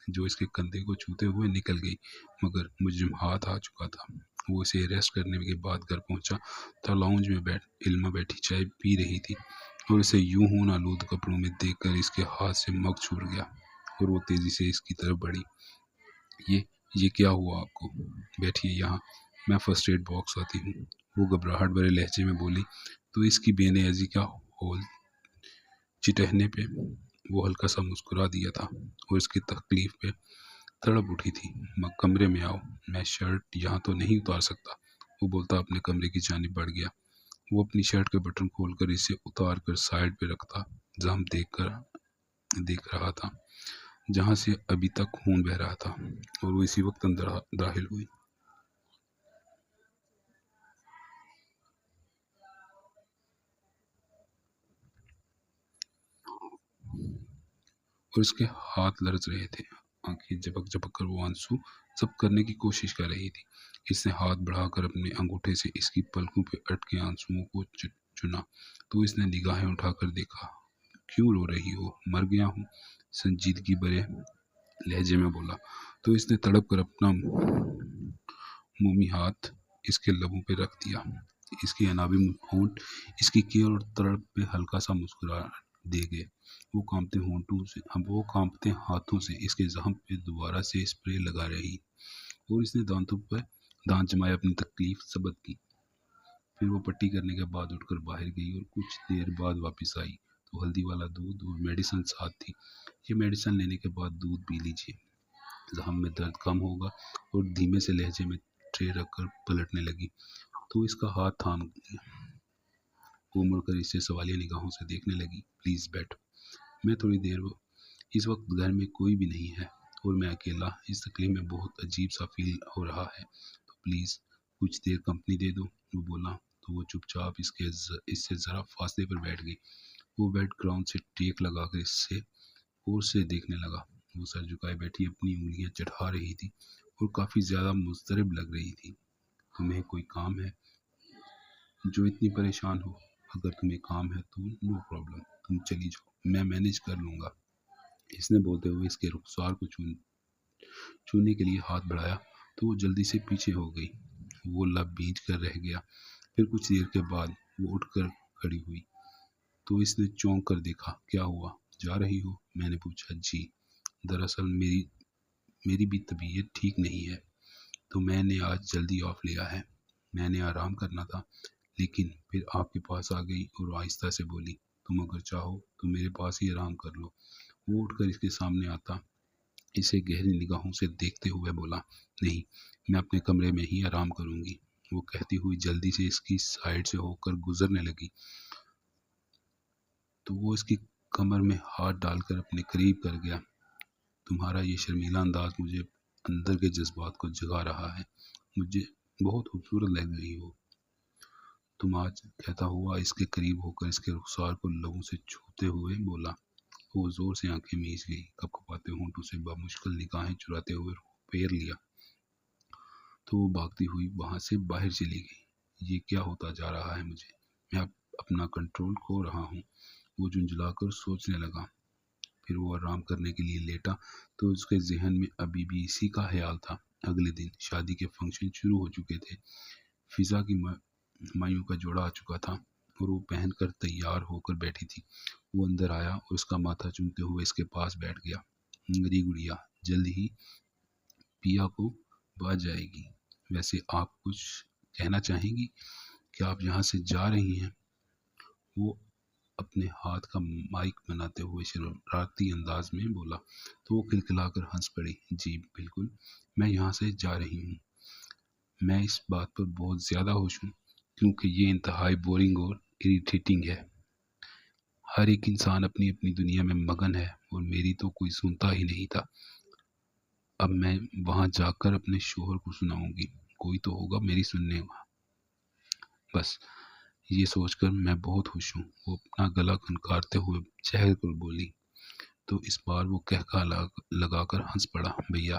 جو اس کے کندھے کو چھوتے ہوئے نکل گئی، مگر مجرم ہاتھ آ چکا تھا۔ وہ اسے اریسٹ کرنے کے بعد گھر پہنچا تو لاؤنج میں علمہ بیٹھی چائے پی رہی تھی اور اسے یوں ہون آلود کپڑوں میں دیکھ کر اس کے ہاتھ سے مگ چھوٹ گیا اور وہ تیزی سے اس کی طرف بڑھی۔ یہ کیا ہوا آپ کو؟ بیٹھیے یہاں، میں فرسٹ ایڈ باکس آتی ہوں، وہ گھبراہٹ بھرے لہجے میں بولی تو اس کی بے نیازی کا ہول چٹہنے پہ وہ ہلکا سا مسکرا دیا تھا اور اس کی تکلیف پہ تڑپ اٹھی تھی۔ کمرے میں آؤ، میں شرٹ یہاں تو نہیں اتار سکتا، وہ بولتا اپنے کمرے کی جانب بڑھ گیا۔ وہ اپنی شرٹ کے بٹن کھول کر اسے اتار کر سائڈ پہ رکھتا، جہاں دیکھ رہا تھا جہاں سے ابھی تک خون بہ رہا تھا، اور وہ اسی وقت اندر داخل ہوئی۔ اور اس کے ہاتھ لرز رہے تھے، آنکھیں جھپک جھپک کر وہ آنسو ضبط کرنے کی کوشش کر رہی تھی۔ اس نے ہاتھ بڑھا کر اپنے انگوٹھے سے اس کی پلکوں پہ اٹکے آنسوؤں کو چنا تو اس نے نگاہیں اٹھا کر دیکھا۔ کیوں رو رہی ہو؟ مر گیا ہوں، سنجیدگی بھرے لہجے میں بولا تو اس نے تڑپ کر اپنا مومی ہاتھ اس کے لبوں پہ رکھ دیا۔ اس کے انابی ہونٹ اس کی کیئر اور تڑپ پہ ہلکا سا مسکرا دے گئے۔ وہ کانپتے ہاتھوں سے اس کے زخم پہ دوبارہ سے اسپرے لگا رہی اور اس نے دانت جمائے اپنی تکلیف ثبت کی۔ پھر وہ پٹی کرنے کے بعد اٹھ کر باہر گئی اور کچھ دیر بعد واپس آئی تو ہلدی والا دودھ اور میڈیسن ساتھ تھی۔ یہ میڈیسن لینے کے بعد دودھ پی لیجیے، زخم میں درد کم ہوگا، اور دھیمے سے لہجے میں ٹرے رکھ کر پلٹنے لگی تو اس کا ہاتھ تھام لیا۔ وہ مڑ کر اسے سوالیہ نگاہوں سے دیکھنے لگی۔ پلیز بیٹھو، میں تھوڑی دیر اس وقت گھر میں کوئی بھی نہیں ہے اور میں اکیلا، اس تکلیف میں بہت عجیب سا فیل ہو رہا ہے، تو پلیز کچھ دیر کمپنی دے دو۔ وہ بولا تو وہ چپ چاپ اس سے ذرا فاصلے پر بیٹھ گئی۔ وہ بیڈ گراؤنڈ سے ٹیک لگا کر سے دیکھنے لگا۔ وہ سر جھکائے بیٹھی اپنی انگلیاں چڑھا رہی تھی اور کافی زیادہ مضطرب لگ رہی تھی۔ تمہیں کوئی کام ہے جو اتنی پریشان ہو؟ اگر تمہیں کام ہے تو نو پرابلم، تم چلی جاؤ، میں مینج کر لوں گا۔ اس نے بولتے ہوئے اس کے رخسار کو چھونے کے لیے ہاتھ بڑھایا تو وہ جلدی سے پیچھے ہو گئی۔ وہ لب بھینچ کر رہ گیا۔ پھر کچھ دیر کے بعد وہ اٹھ کر کھڑی ہوئی تو اس نے چونک کر دیکھا۔ کیا ہوا، جا رہی ہو؟ میں نے پوچھا۔ جی، دراصل میری بھی طبیعت ٹھیک نہیں ہے تو میں نے آج جلدی آف لیا ہے۔ میں نے آرام کرنا تھا لیکن پھر آپ کے پاس آ گئی اور آہستہ سے بولی تم اگر چاہو تو میرے پاس ہی آرام کر لو۔ وہ اٹھ کر اس کے سامنے آتا اسے گہری نگاہوں سے دیکھتے ہوئے بولا نہیں، میں اپنے کمرے میں ہی آرام کروں گی۔ وہ کہتی ہوئی جلدی سے اس کی سائڈ سے ہو کر گزرنے لگی تو وہ اس کی کمر میں ہاتھ ڈال کر اپنے قریب کر گیا۔ تمہارا یہ شرمیلا انداز مجھے اندر کے جذبات کو جگا رہا ہے، مجھے بہت خوبصورت لگ رہی ہو تم آج، کہتا ہوا اس کے قریب ہو کر اس کے رخسار کو لبوں سے چھوتے ہوئے بولا۔ وہ زور سے آنکھیں میچ گئی، کپ کپاتے ہونٹوں سے بمشکل نگاہیں چراتے ہوئے پیر لیا تو وہ بھاگتی ہوئی وہاں سے باہر چلی گئی۔ یہ کیا ہوتا جا رہا ہے مجھے، میں اپنا کنٹرول کھو رہا ہوں۔ وہ جھنجھلا کر سوچنے لگا۔ پھر وہ آرام کرنے کے لیے لیٹا تو اس کے ذہن میں ابھی بھی اسی کا خیال تھا۔ اگلے دن شادی کے فنکشن شروع ہو چکے تھے۔ فضا کی مایوں کا جوڑا آ چکا تھا اور وہ پہن کر تیار ہو کر بیٹھی تھی۔ وہ اندر آیا اور اس کا ماتھا چومتے ہوئے اس کے پاس بیٹھ گیا۔ میری گڑیا جلد ہی پیا کو باز جائے گی، ویسے آپ کچھ کہنا چاہیں گی؟ کیا آپ یہاں سے جا رہی ہیں؟ وہ اپنے ہاتھ کا مائک بناتے ہوئے شرارتی انداز میں بولا تو وہ کھلکھلا کر ہنس پڑی۔ جی بالکل، میں یہاں سے جا رہی ہوں۔ میں اس بات پر بہت زیادہ خوش ہوں کیونکہ یہ انتہائی بورنگ اور اریٹیٹنگ ہے۔ ہر ایک انسان اپنی اپنی دنیا میں مگن ہے اور میری تو کوئی سنتا ہی نہیں تھا۔ اب میں وہاں جا کر اپنے شوہر کو سناؤں گی، کوئی تو ہوگا میری سننے کا۔ بس یہ سوچ کر میں بہت خوش ہوں۔ وہ اپنا گلا کھنکارتے ہوئے چہر کر بولی تو اس بار وہ کہکا لگا کر ہنس پڑا۔ بھیا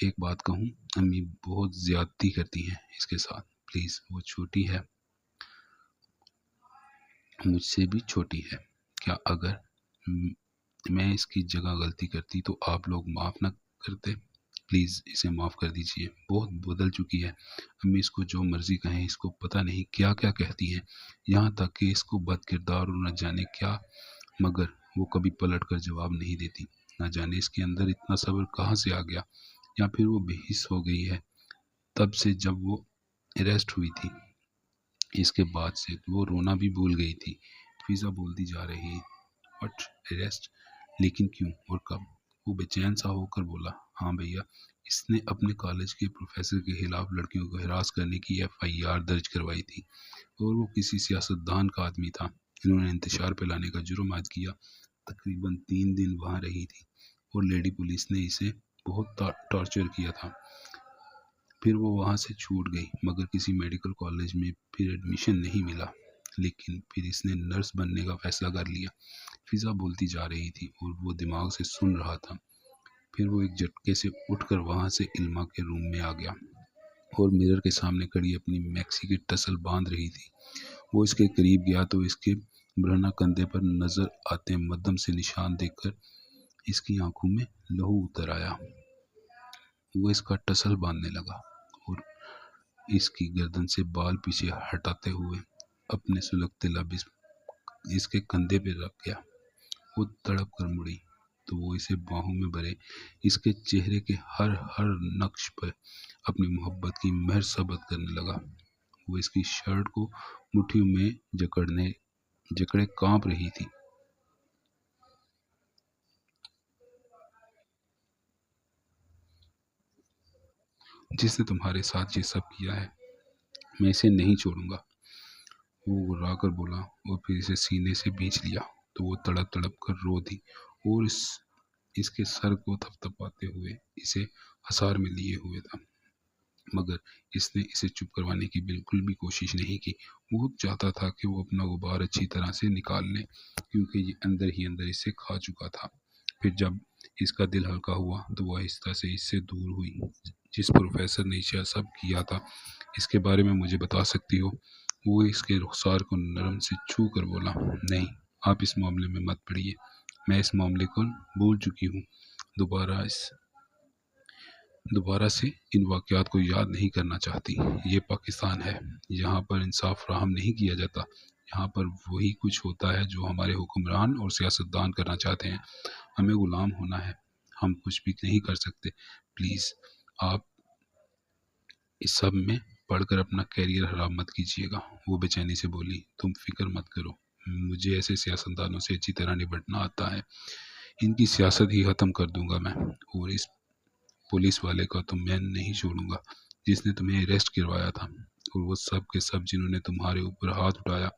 ایک بات کہوں، امی بہت زیادتی کرتی ہیں اس کے ساتھ، پلیز، وہ چھوٹی ہے، مجھ سے بھی چھوٹی ہے، کیا اگر میں اس کی جگہ غلطی کرتی تو آپ لوگ معاف نہ کرتے؟ پلیز اسے معاف کر دیجئے، بہت بدل چکی ہے، امی اس کو جو مرضی کہیں، اس کو پتہ نہیں کیا کیا کہتی ہیں، یہاں تک کہ اس کو بد کردار اور نہ جانے کیا، مگر وہ کبھی پلٹ کر جواب نہیں دیتی۔ نہ جانے اس کے اندر اتنا صبر کہاں سے آ گیا، یا پھر وہ بے حس ہو گئی ہے تب سے جب وہ اریسٹ ہوئی تھی۔ اس کے بعد سے وہ رونا بھی بھول گئی تھی۔ فضا بولتی جا رہی، وٹ اریسٹ، لیکن کیوں اور کب؟ وہ بے چین سا ہو کر بولا، ہاں بھیا، اس نے اپنے کالج کے پروفیسر کے خلاف لڑکیوں کو ہراس کرنے کی FIR درج کروائی تھی اور وہ کسی سیاستدان کا آدمی تھا۔ انہوں نے انتشار پھیلانے کا جرم عائد کیا۔ تقریباً 3 دن وہاں رہی تھی اور لیڈی پولیس نے اسے بہت ٹارچر کیا تھا۔ پھر وہ وہاں سے چھوٹ گئی مگر کسی میڈیکل کالج میں پھر ایڈمیشن نہیں ملا، لیکن پھر اس نے نرس بننے کا فیصلہ کر لیا۔ فضا بولتی جا رہی تھی اور وہ دماغ سے سن رہا تھا۔ پھر وہ ایک جھٹکے سے اٹھ کر وہاں سے علما کے روم میں آ گیا اور مرر کے سامنے کھڑی اپنی میکسی کی ٹسل باندھ رہی تھی۔ وہ اس کے قریب گیا تو اس کے برہنہ کندھے پر نظر آتے مدھم سے نشان دیکھ کر اس کی آنکھوں میں لہو اتر آیا۔ وہ اس کا ٹسل باندھنے لگا اور اس کی گردن سے بال پیچھے ہٹاتے ہوئے اپنے سلگتے لب اس کے کندھے پہ رکھ گیا۔ وہ تڑپ کر مڑی تو وہ اسے باہوں میں بھرے اس کے چہرے کے ہر نقش پر اپنی محبت کی مہر ثبت کرنے لگا۔ وہ اس کی شرٹ کو مٹھیوں میں جکڑے کانپ رہی تھی۔ جس نے تمہارے ساتھ یہ سب کیا ہے، میں اسے نہیں چھوڑوں گا، وہ گرا کر بولا اور پھر اسے سینے سے بھینچ لیا تو وہ تڑپ تڑپ کر رو دی اور اس کے سر کو تھپتھپاتے ہوئے اسے حصار میں لیے ہوئے تھا، مگر اس نے اسے چپ کروانے کی بالکل بھی کوشش نہیں کی۔ وہ چاہتا تھا کہ وہ اپنا غبار اچھی طرح سے نکال لے کیونکہ یہ اندر ہی اندر اسے کھا چکا تھا۔ پھر جب اس کا دل ہلکا ہوا تو وہ آہستہ سے اس سے دور ہوئی۔ جس پروفیسر نے یہ سب کیا تھا اس کے بارے میں مجھے بتا سکتی ہو؟ وہ اس کے رخسار کو نرم سے چھو کر بولا۔ نہیں، آپ اس معاملے میں مت پڑیے، میں اس معاملے کو بھول چکی ہوں، دوبارہ سے ان واقعات کو یاد نہیں کرنا چاہتی۔ یہ پاکستان ہے، یہاں پر انصاف فراہم نہیں کیا جاتا، یہاں پر وہی کچھ ہوتا ہے جو ہمارے حکمران اور سیاستدان کرنا چاہتے ہیں، ہمیں غلام ہونا ہے، ہم کچھ بھی نہیں کر سکتے۔ پلیز آپ اس سب میں پڑھ کر اپنا کیریئر خراب مت کیجیے گا، وہ بے چینی سے بولی۔ تم فکر مت کرو، مجھے ایسے سیاستدانوں سے اچھی طرح نپٹنا آتا ہے، ان کی سیاست ہی ختم کر دوں گا میں، اور اس پولیس والے کا تو میں نہیں چھوڑوں گا جس نے تمہیں اریسٹ کروایا تھا، اور وہ سب کے سب جنہوں نے تمہارے اوپر ہاتھ اٹھایا،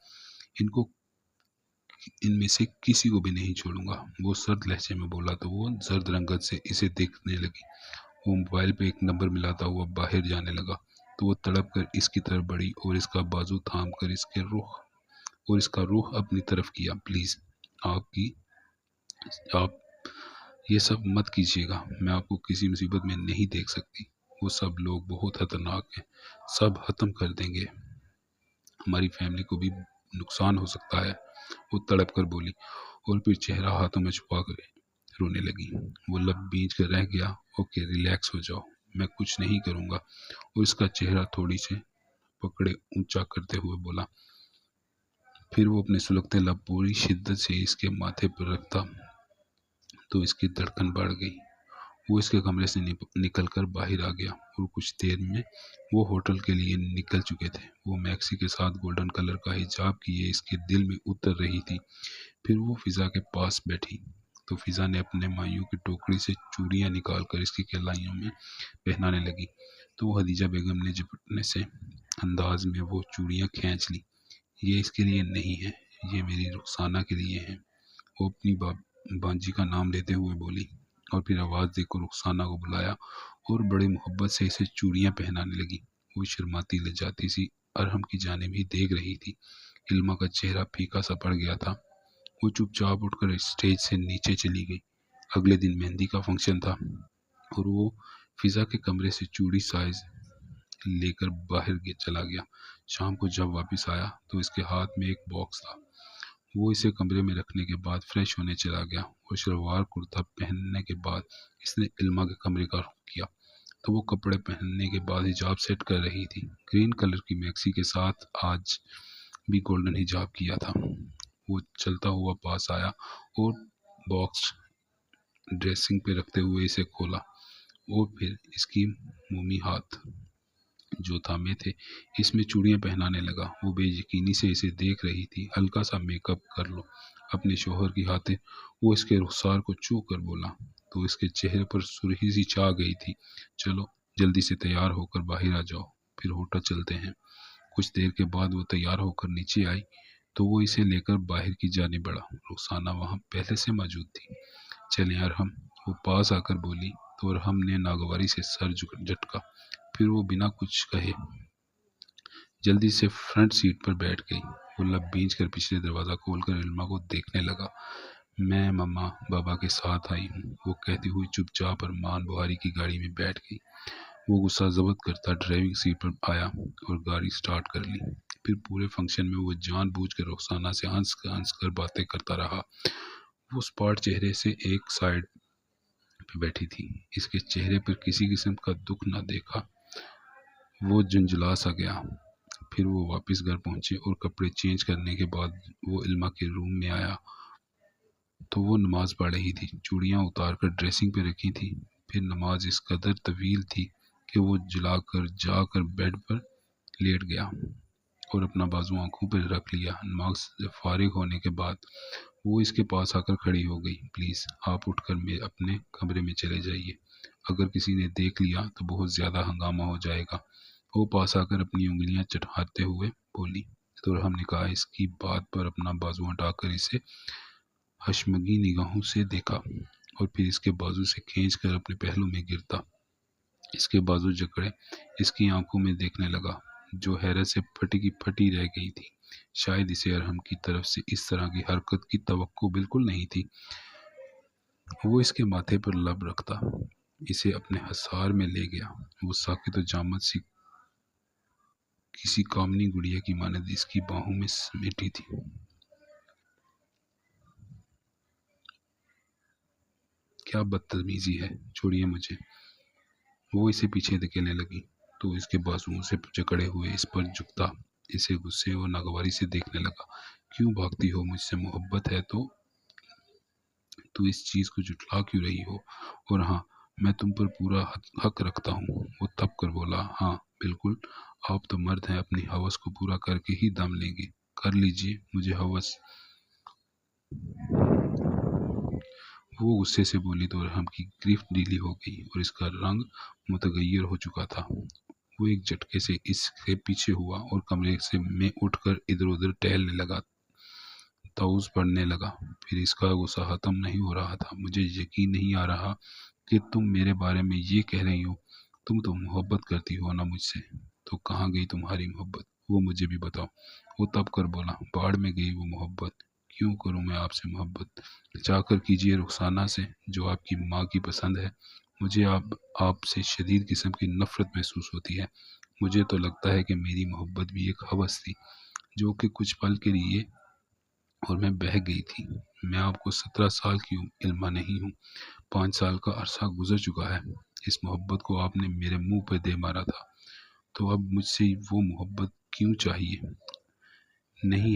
ان میں سے کسی کو بھی نہیں چھوڑوں گا، وہ سرد لہجے میں بولا تو وہ زرد رنگت سے اسے دیکھنے لگی۔ وہ موبائل پہ ایک نمبر ملاتا ہوا باہر جانے لگا تو وہ تڑپ کر اس کی طرف بڑھی اور اس کا بازو تھام کر اس کا رخ اپنی طرف کیا۔ پلیز آپ یہ سب مت کیجیے گا، میں آپ کو کسی مصیبت میں نہیں دیکھ سکتی، وہ سب لوگ بہت خطرناک ہیں، سب ختم کر دیں گے، ہماری فیملی کو بھی نقصان ہو سکتا ہے، وہ تڑپ کر بولی اور پھر چہرہ ہاتھوں میں چھپا کر رونے لگی۔ وہ لب بھینچ کر رہ گیا۔ اوکے، ریلیکس ہو جاؤ، میں کچھ نہیں کروں گا، اور اس کا چہرہ تھوڑی سے پکڑے اونچا کرتے ہوئے بولا۔ پھر وہ اپنے سلگتے لب پوری شدت سے اس کے ماتھے پر رکھتا تو اس کی دھڑکن بڑھ گئی۔ وہ اس کے کمرے سے نکل کر باہر آ گیا اور کچھ دیر میں وہ ہوٹل کے لیے نکل چکے تھے۔ وہ میکسی کے ساتھ گولڈن کلر کا حجاب کیے اس کے دل میں اتر رہی تھی۔ پھر وہ فضا کے پاس بیٹھی تو فضا نے اپنے مایوں کی ٹوکری سے چوڑیاں نکال کر اس کی کلائیوں میں پہنانے لگی تو وہ خدیجہ بیگم نے جھپٹنے سے انداز میں وہ چوڑیاں کھینچ لی۔ یہ اس کے لیے نہیں ہے، یہ میری رخسانہ کے لیے ہیں، وہ اپنی بانجی کا نام لیتے ہوئے بولی، اور پھر آواز دے کر رخسانہ کو بلایا اور بڑے محبت سے اسے چوڑیاں پہنانے لگی۔ وہ شرماتی لجاتی سی ارحم کی جانب ہی دیکھ رہی تھی۔ علما کا چہرہ پھیکا سا پڑ گیا تھا، وہ چپ چاپ اٹھ کر اسٹیج سے نیچے چلی گئی۔ اگلے دن مہندی کا فنکشن تھا اور وہ فضا کے کمرے سے چوڑی سائز لے کر باہر چلا گیا۔ شام کو جب واپس آیا تو اس کے ہاتھ میں ایک باکس تھا۔ وہ اسے کمرے میں رکھنے کے بعد فریش ہونے چلا گیا اور شلوار کرتا پہننے کے بعد اس نے علما کے کمرے کا رخ کیا تو وہ کپڑے پہننے کے بعد حجاب سیٹ کر رہی تھی۔ گرین کلر کی میکسی کے ساتھ آج بھی گولڈن حجاب کیا تھا۔ وہ چلتا ہوا پاس آیا اور باکس ڈریسنگ پہ رکھتے ہوئے اسے کھولا اور پھر اس کی مومی ہاتھ جو تھامے تھے اس میں چوڑیاں پہنانے لگا۔ وہ بے یقینی سے اسے دیکھ رہی تھی۔ ہلکا سا میک اپ کر لو اپنے شوہر کی خاطر، وہ اس کے رخسار کو چھو کر بولا تو اس کے چہرے پر سرخی سی چھا گئی تھی۔ چلو جلدی سے تیار ہو کر باہر آ جاؤ، پھر ہوٹل چلتے ہیں۔ کچھ دیر کے بعد وہ تیار ہو کر نیچے آئی تو وہ اسے لے کر باہر کی جانب بڑھا۔ رخسانہ وہاں پہلے سے موجود تھی۔ چلیں ارحم، وہ پاس آ کر بولی تو ارحم نے ناگواری سے سر جھٹکا، پھر وہ بنا کچھ کہے جلدی سے فرنٹ سیٹ پر بیٹھ گئی۔ وہ لب بھینچ کر پچھلے دروازہ کھول کر علما کو دیکھنے لگا۔ میں مما بابا کے ساتھ آئی ہوں، وہ کہتی ہوئی چپ چاپ ارمان بخاری کی گاڑی میں بیٹھ گئی۔ وہ غصہ ضبط کرتا ڈرائیونگ سیٹ پر آیا اور گاڑی سٹارٹ کر لی۔ پھر پورے فنکشن میں وہ جان بوجھ کر رخسانہ سے ہنس کر باتیں کرتا رہا۔ وہ اسپاٹ چہرے سے ایک سائڈ پہ بیٹھی تھی، اس کے چہرے پر کسی قسم کا دکھ نہ دیکھا۔ وہ جھنجھلا سا گیا۔ پھر وہ واپس گھر پہنچے اور کپڑے چینج کرنے کے بعد وہ علما کے روم میں آیا تو وہ نماز پڑھ رہی تھی، چوڑیاں اتار کر ڈریسنگ پہ رکھی تھی۔ پھر نماز اس قدر طویل تھی کہ وہ جا کر بیڈ پر لیٹ گیا۔ اور اپنا بازو آنکھوں پر رکھ لیا۔ نماز سے فارغ ہونے کے بعد وہ اس کے پاس آ کر کھڑی ہو گئی۔ پلیز آپ اٹھ کر اپنے کمرے میں چلے جائیے، اگر کسی نے دیکھ لیا تو بہت زیادہ ہنگامہ ہو جائے گا۔ وہ پاس آ کر اپنی انگلیاں چٹکاتے ہوئے بولی۔ تو ہم نے کہا اس کی بات پر اپنا بازو ہٹا کر اسے حشمگی نگاہوں سے دیکھا اور پھر اس کے بازو سے کھینچ کر اپنے پہلو میں گرتا اس کے بازو جکڑے اس کی آنکھوں میں دیکھنے لگا، جو حیرت سے پھٹی کی پھٹی رہ گئی تھی۔ شاید اسے ارحم کی طرف سے اس طرح کی حرکت کی توقع بالکل نہیں تھی۔ وہ اس کے ماتھے پر لب رکھتا اسے اپنے حصار میں لے گیا۔ وہ ساکت و جامد سی کسی کامنی گڑیا کی مانند اس کی باہوں میں سمیٹی تھی۔ کیا بدتمیزی ہے، چھوڑیے مجھے۔ وہ اسے پیچھے دھکیلنے لگی تو اس کے بازوؤں سے جکڑے ہوئے اس پر جھکتا اسے غصے اور ناگواری سے دیکھنے لگا۔ کیوں بھاگتی ہو؟ مجھ سے محبت ہے تو اس چیز کو جھٹلا کیوں رہی ہو؟ اور ہاں، میں تم پر پورا حق رکھتا ہوں۔ وہ تب کر بولا، ہاں بالکل، آپ تو مرد ہیں، اپنی ہوس کو پورا کر کے ہی دم لیں گے۔ کر لیجئے، مجھے ہوس۔ وہ غصے سے بولی تو ارحم کی گرفت ڈھیلی ہو گئی اور اس کا رنگ متغیر ہو چکا تھا۔ وہ ایک جھٹکے سے اس کے پیچھے ہوا اور کمرے سے میں اٹھ کر ادھر ادھر ٹہلنے لگا، طاؤس پڑھنے لگا۔ پھر اس کا غصہ ختم نہیں ہو رہا تھا۔ مجھے یقین نہیں آ رہا کہ تم میرے بارے میں یہ کہہ رہی ہو۔ تم تو محبت کرتی ہو نا مجھ سے؟ تو کہاں گئی تمہاری محبت؟ وہ مجھے بھی بتاؤ۔ وہ تب کر بولا، باڑ میں گئی وہ محبت۔ کیوں کروں میں آپ سے محبت؟ چاہ کر کیجئے رخسانہ سے، جو آپ کی ماں کی پسند ہے۔ مجھے آپ سے شدید قسم کی نفرت محسوس ہوتی ہے۔ مجھے تو لگتا ہے کہ میری محبت بھی ایک ہوس تھی، جو کہ کچھ پل کے لیے اور میں بہہ گئی تھی۔ میں آپ کو 17 سال کی علمہ نہیں ہوں، 5 سال کا عرصہ گزر چکا ہے۔ اس محبت کو آپ نے میرے منہ پہ دے مارا تھا، تو اب مجھ سے وہ محبت کیوں چاہیے؟ نہیں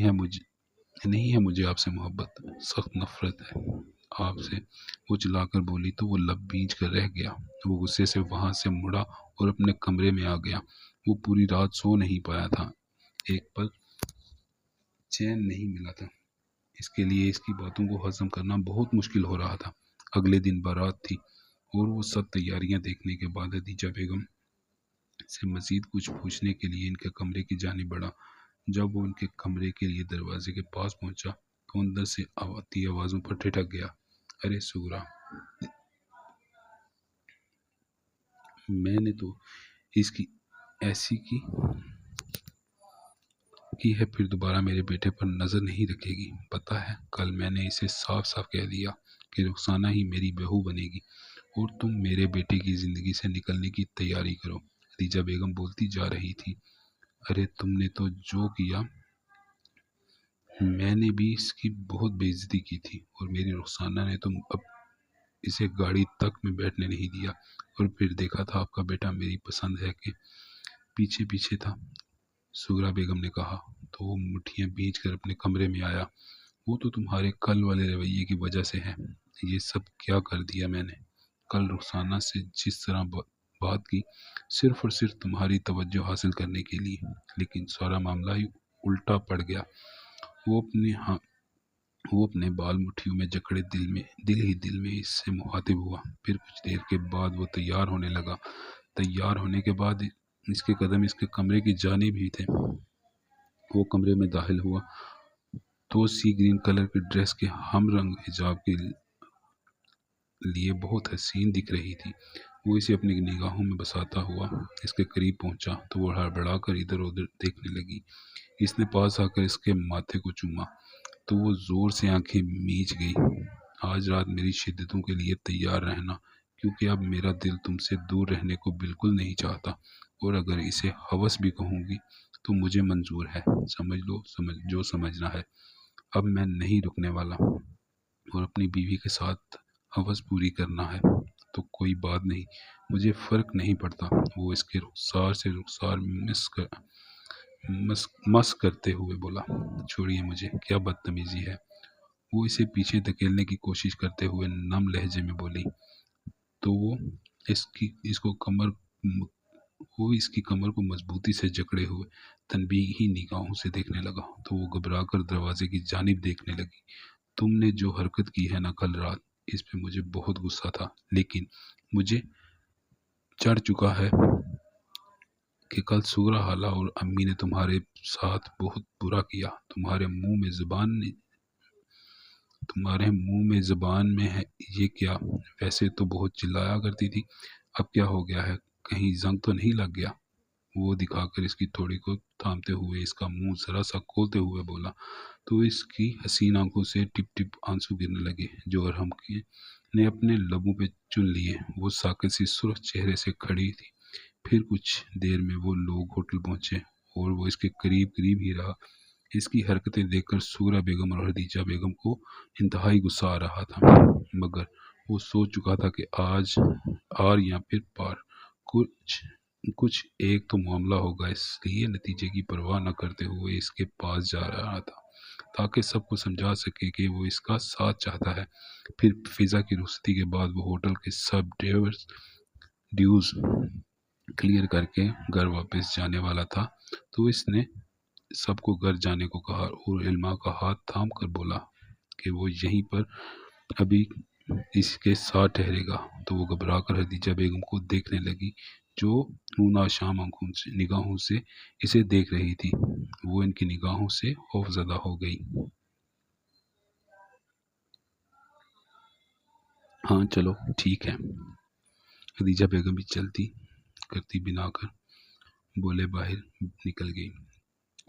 ہے مجھے آپ سے محبت، سخت نفرت ہے آپ سے۔ وہ چلا کر بولی تو وہ لب بھینچ کر رہ گیا۔ وہ غصے سے وہاں سے مڑا اور اپنے کمرے میں آ گیا۔ وہ پوری رات سو نہیں پایا تھا، ایک پل چین نہیں ملا تھا۔ اس کے لیے اس کی باتوں کو ہضم کرنا بہت مشکل ہو رہا تھا۔ اگلے دن بارات تھی اور وہ سب تیاریاں دیکھنے کے بعد خدیجہ بیگم سے مزید کچھ پوچھنے کے لیے ان کے کمرے کی جانب بڑھا۔ جب وہ ان کے کمرے کے لیے دروازے کے پاس پہنچا تو اندر سے آتی آوازوں پر ٹھٹک گیا۔ ارے سغرا، میں نے تو اس کی ایسی کی ہے، پھر دوبارہ میرے بیٹے پر نظر نہیں رکھے گی۔ پتہ ہے، کل میں نے اسے صاف صاف کہہ دیا کہ رخسانہ ہی میری بہو بنے گی اور تم میرے بیٹے کی زندگی سے نکلنے کی تیاری کرو۔ خدیجہ بیگم بولتی جا رہی تھی، ارے تم نے تو جو کیا، میں نے بھی اس کی بہت بے عزتی کی تھی، اور میری رخسانہ نے تو اب اسے گاڑی تک میں بیٹھنے نہیں دیا، اور پھر دیکھا تھا آپ کا بیٹا میری پسند ہے کہ پیچھے پیچھے تھا۔ سغرا بیگم نے کہا تو وہ مٹھیاں بھیج کر اپنے کمرے میں آیا۔ وہ تو تمہارے کل والے رویے کی وجہ سے ہے۔ یہ سب کیا کر دیا میں نے؟ کل رخسانہ سے جس طرح بات کی، صرف اور صرف تمہاری توجہ حاصل کرنے کے لیے، لیکن سارا معاملہ ہی الٹا پڑ گیا۔ وہ اپنے بال مٹھیوں میں جکڑے دل میں اس سے مخاطب ہوا۔ پھر کچھ دیر کے بعد وہ تیار ہونے لگا۔ تیار ہونے کے بعد اس کے قدم اس کے کمرے کی جانب ہی تھے۔ وہ کمرے میں داخل ہوا تو سی گرین کلر کی ڈریس کے ہم رنگ حجاب کے لیے بہت حسین دکھ رہی تھی۔ وہ اسے اپنی نگاہوں میں بساتا ہوا اس کے قریب پہنچا تو وہ ہڑبڑا کر ادھر ادھر دیکھنے لگی۔ اس نے پاس آ کر اس کے ماتھے کو چوما تو وہ زور سے آنکھیں میچ گئی۔ آج رات میری شدتوں کے لیے تیار رہنا، کیونکہ اب میرا دل تم سے دور رہنے کو بالکل نہیں چاہتا، اور اگر اسے ہوس بھی کہوں گی تو مجھے منظور ہے۔ سمجھ لو جو سمجھنا ہے۔ اب میں نہیں رکنے والا، اور اپنی بیوی کے ساتھ ہوس پوری کرنا ہے تو کوئی بات نہیں، مجھے فرق نہیں پڑتا۔ وہ اس کے رخسار سے رخسار مس کرتے ہوئے بولا، چھوڑیے مجھے، کیا بدتمیزی ہے۔ وہ اسے پیچھے دھکیلنے کی کوشش کرتے ہوئے نم لہجے میں بولی تو وہ اس کی کمر کو مضبوطی سے جکڑے ہوئے تنبیہی نگاہوں سے دیکھنے لگا تو وہ گھبرا کر دروازے کی جانب دیکھنے لگی۔ تم نے جو حرکت کی ہے نا کل رات، اس پہ مجھے بہت غصہ تھا، لیکن مجھے چڑھ چکا ہے کہ کل سورہ حالہ اور امی نے تمہارے ساتھ بہت برا کیا۔ تمہارے منہ میں زبان میں ہے یہ کیا؟ ویسے تو بہت چلایا کرتی تھی، اب کیا ہو گیا ہے؟ کہیں زنگ تو نہیں لگ گیا؟ وہ دکھا کر اس کی تھوڑی کو تھامتے ہوئے اس کا منہ ذرا سا کھولتے ہوئے بولا تو اس کی حسین آنکھوں سے ٹپ ٹپ آنسو گرنے لگے جو ارحم نے اپنے لبوں پہ چن لیے۔ وہ ساکت سی سرخ چہرے سے کھڑی تھی۔ پھر کچھ دیر میں وہ لوگ ہوٹل پہنچے اور وہ اس کے قریب قریب ہی رہا۔ اس کی حرکتیں دیکھ کر سورہ بیگم اور خدیجہ بیگم کو انتہائی غصہ آ رہا تھا، مگر وہ سوچ چکا تھا کہ آج آر یا پھر پار کچھ ایک تو معاملہ ہوگا، اس لیے نتیجے کی پرواہ نہ کرتے ہوئے اس کے پاس جا رہا تھا تاکہ سب کو سمجھا سکے کہ وہ اس کا ساتھ چاہتا ہے۔ پھر فضا کی رخصتی کے بعد وہ ہوٹل کے سب ڈیوز کلیئر کر کے گھر واپس جانے والا تھا تو اس نے سب کو گھر جانے کو کہا اور علما کا ہاتھ تھام کر بولا کہ وہ یہیں پر ابھی اس کے ساتھ ٹھہرے گا۔ تو وہ گھبرا کر خدیجہ بیگم کو دیکھنے لگی جو ناشام نگاہوں سے اسے دیکھ رہی تھی۔ وہ ان کی نگاہوں سے خوف زدہ ہو گئی۔ ہاں چلو ٹھیک ہے، خدیجہ بیگم بھی چلتی کرتی بنا کر بولے باہر نکل گئی۔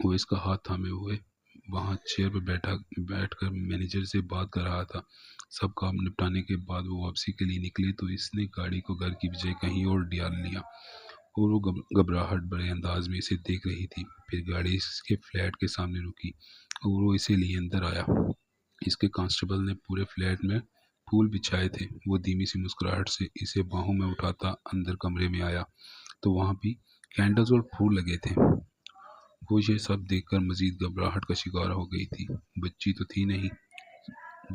وہ اس کا ہاتھ تھامے ہوئے وہاں چیئر پہ بیٹھ کر مینیجر سے بات کر رہا تھا۔ سب کام نپٹانے کے بعد وہ واپسی کے لیے نکلے تو اس نے گاڑی کو گھر کی بجائے کہیں اور ڈال لیا اور وہ گھبراہٹ بڑے انداز میں اسے دیکھ رہی تھی۔ پھر گاڑی اس کے فلیٹ کے سامنے رکی اور وہ اسے لیے اندر آیا۔ اس کے کانسٹیبل نے پورے فلیٹ میں پھول بچھائے تھے۔ وہ دھیمی سی مسکراہٹ سے اسے باہوں میں اٹھاتا اندر کمرے میں آیا تو وہاں بھی کینڈلز اور پھول لگے تھے۔ وہ یہ سب دیکھ کر مزید گھبراہٹ کا شکار ہو گئی تھی۔ بچی تو تھی نہیں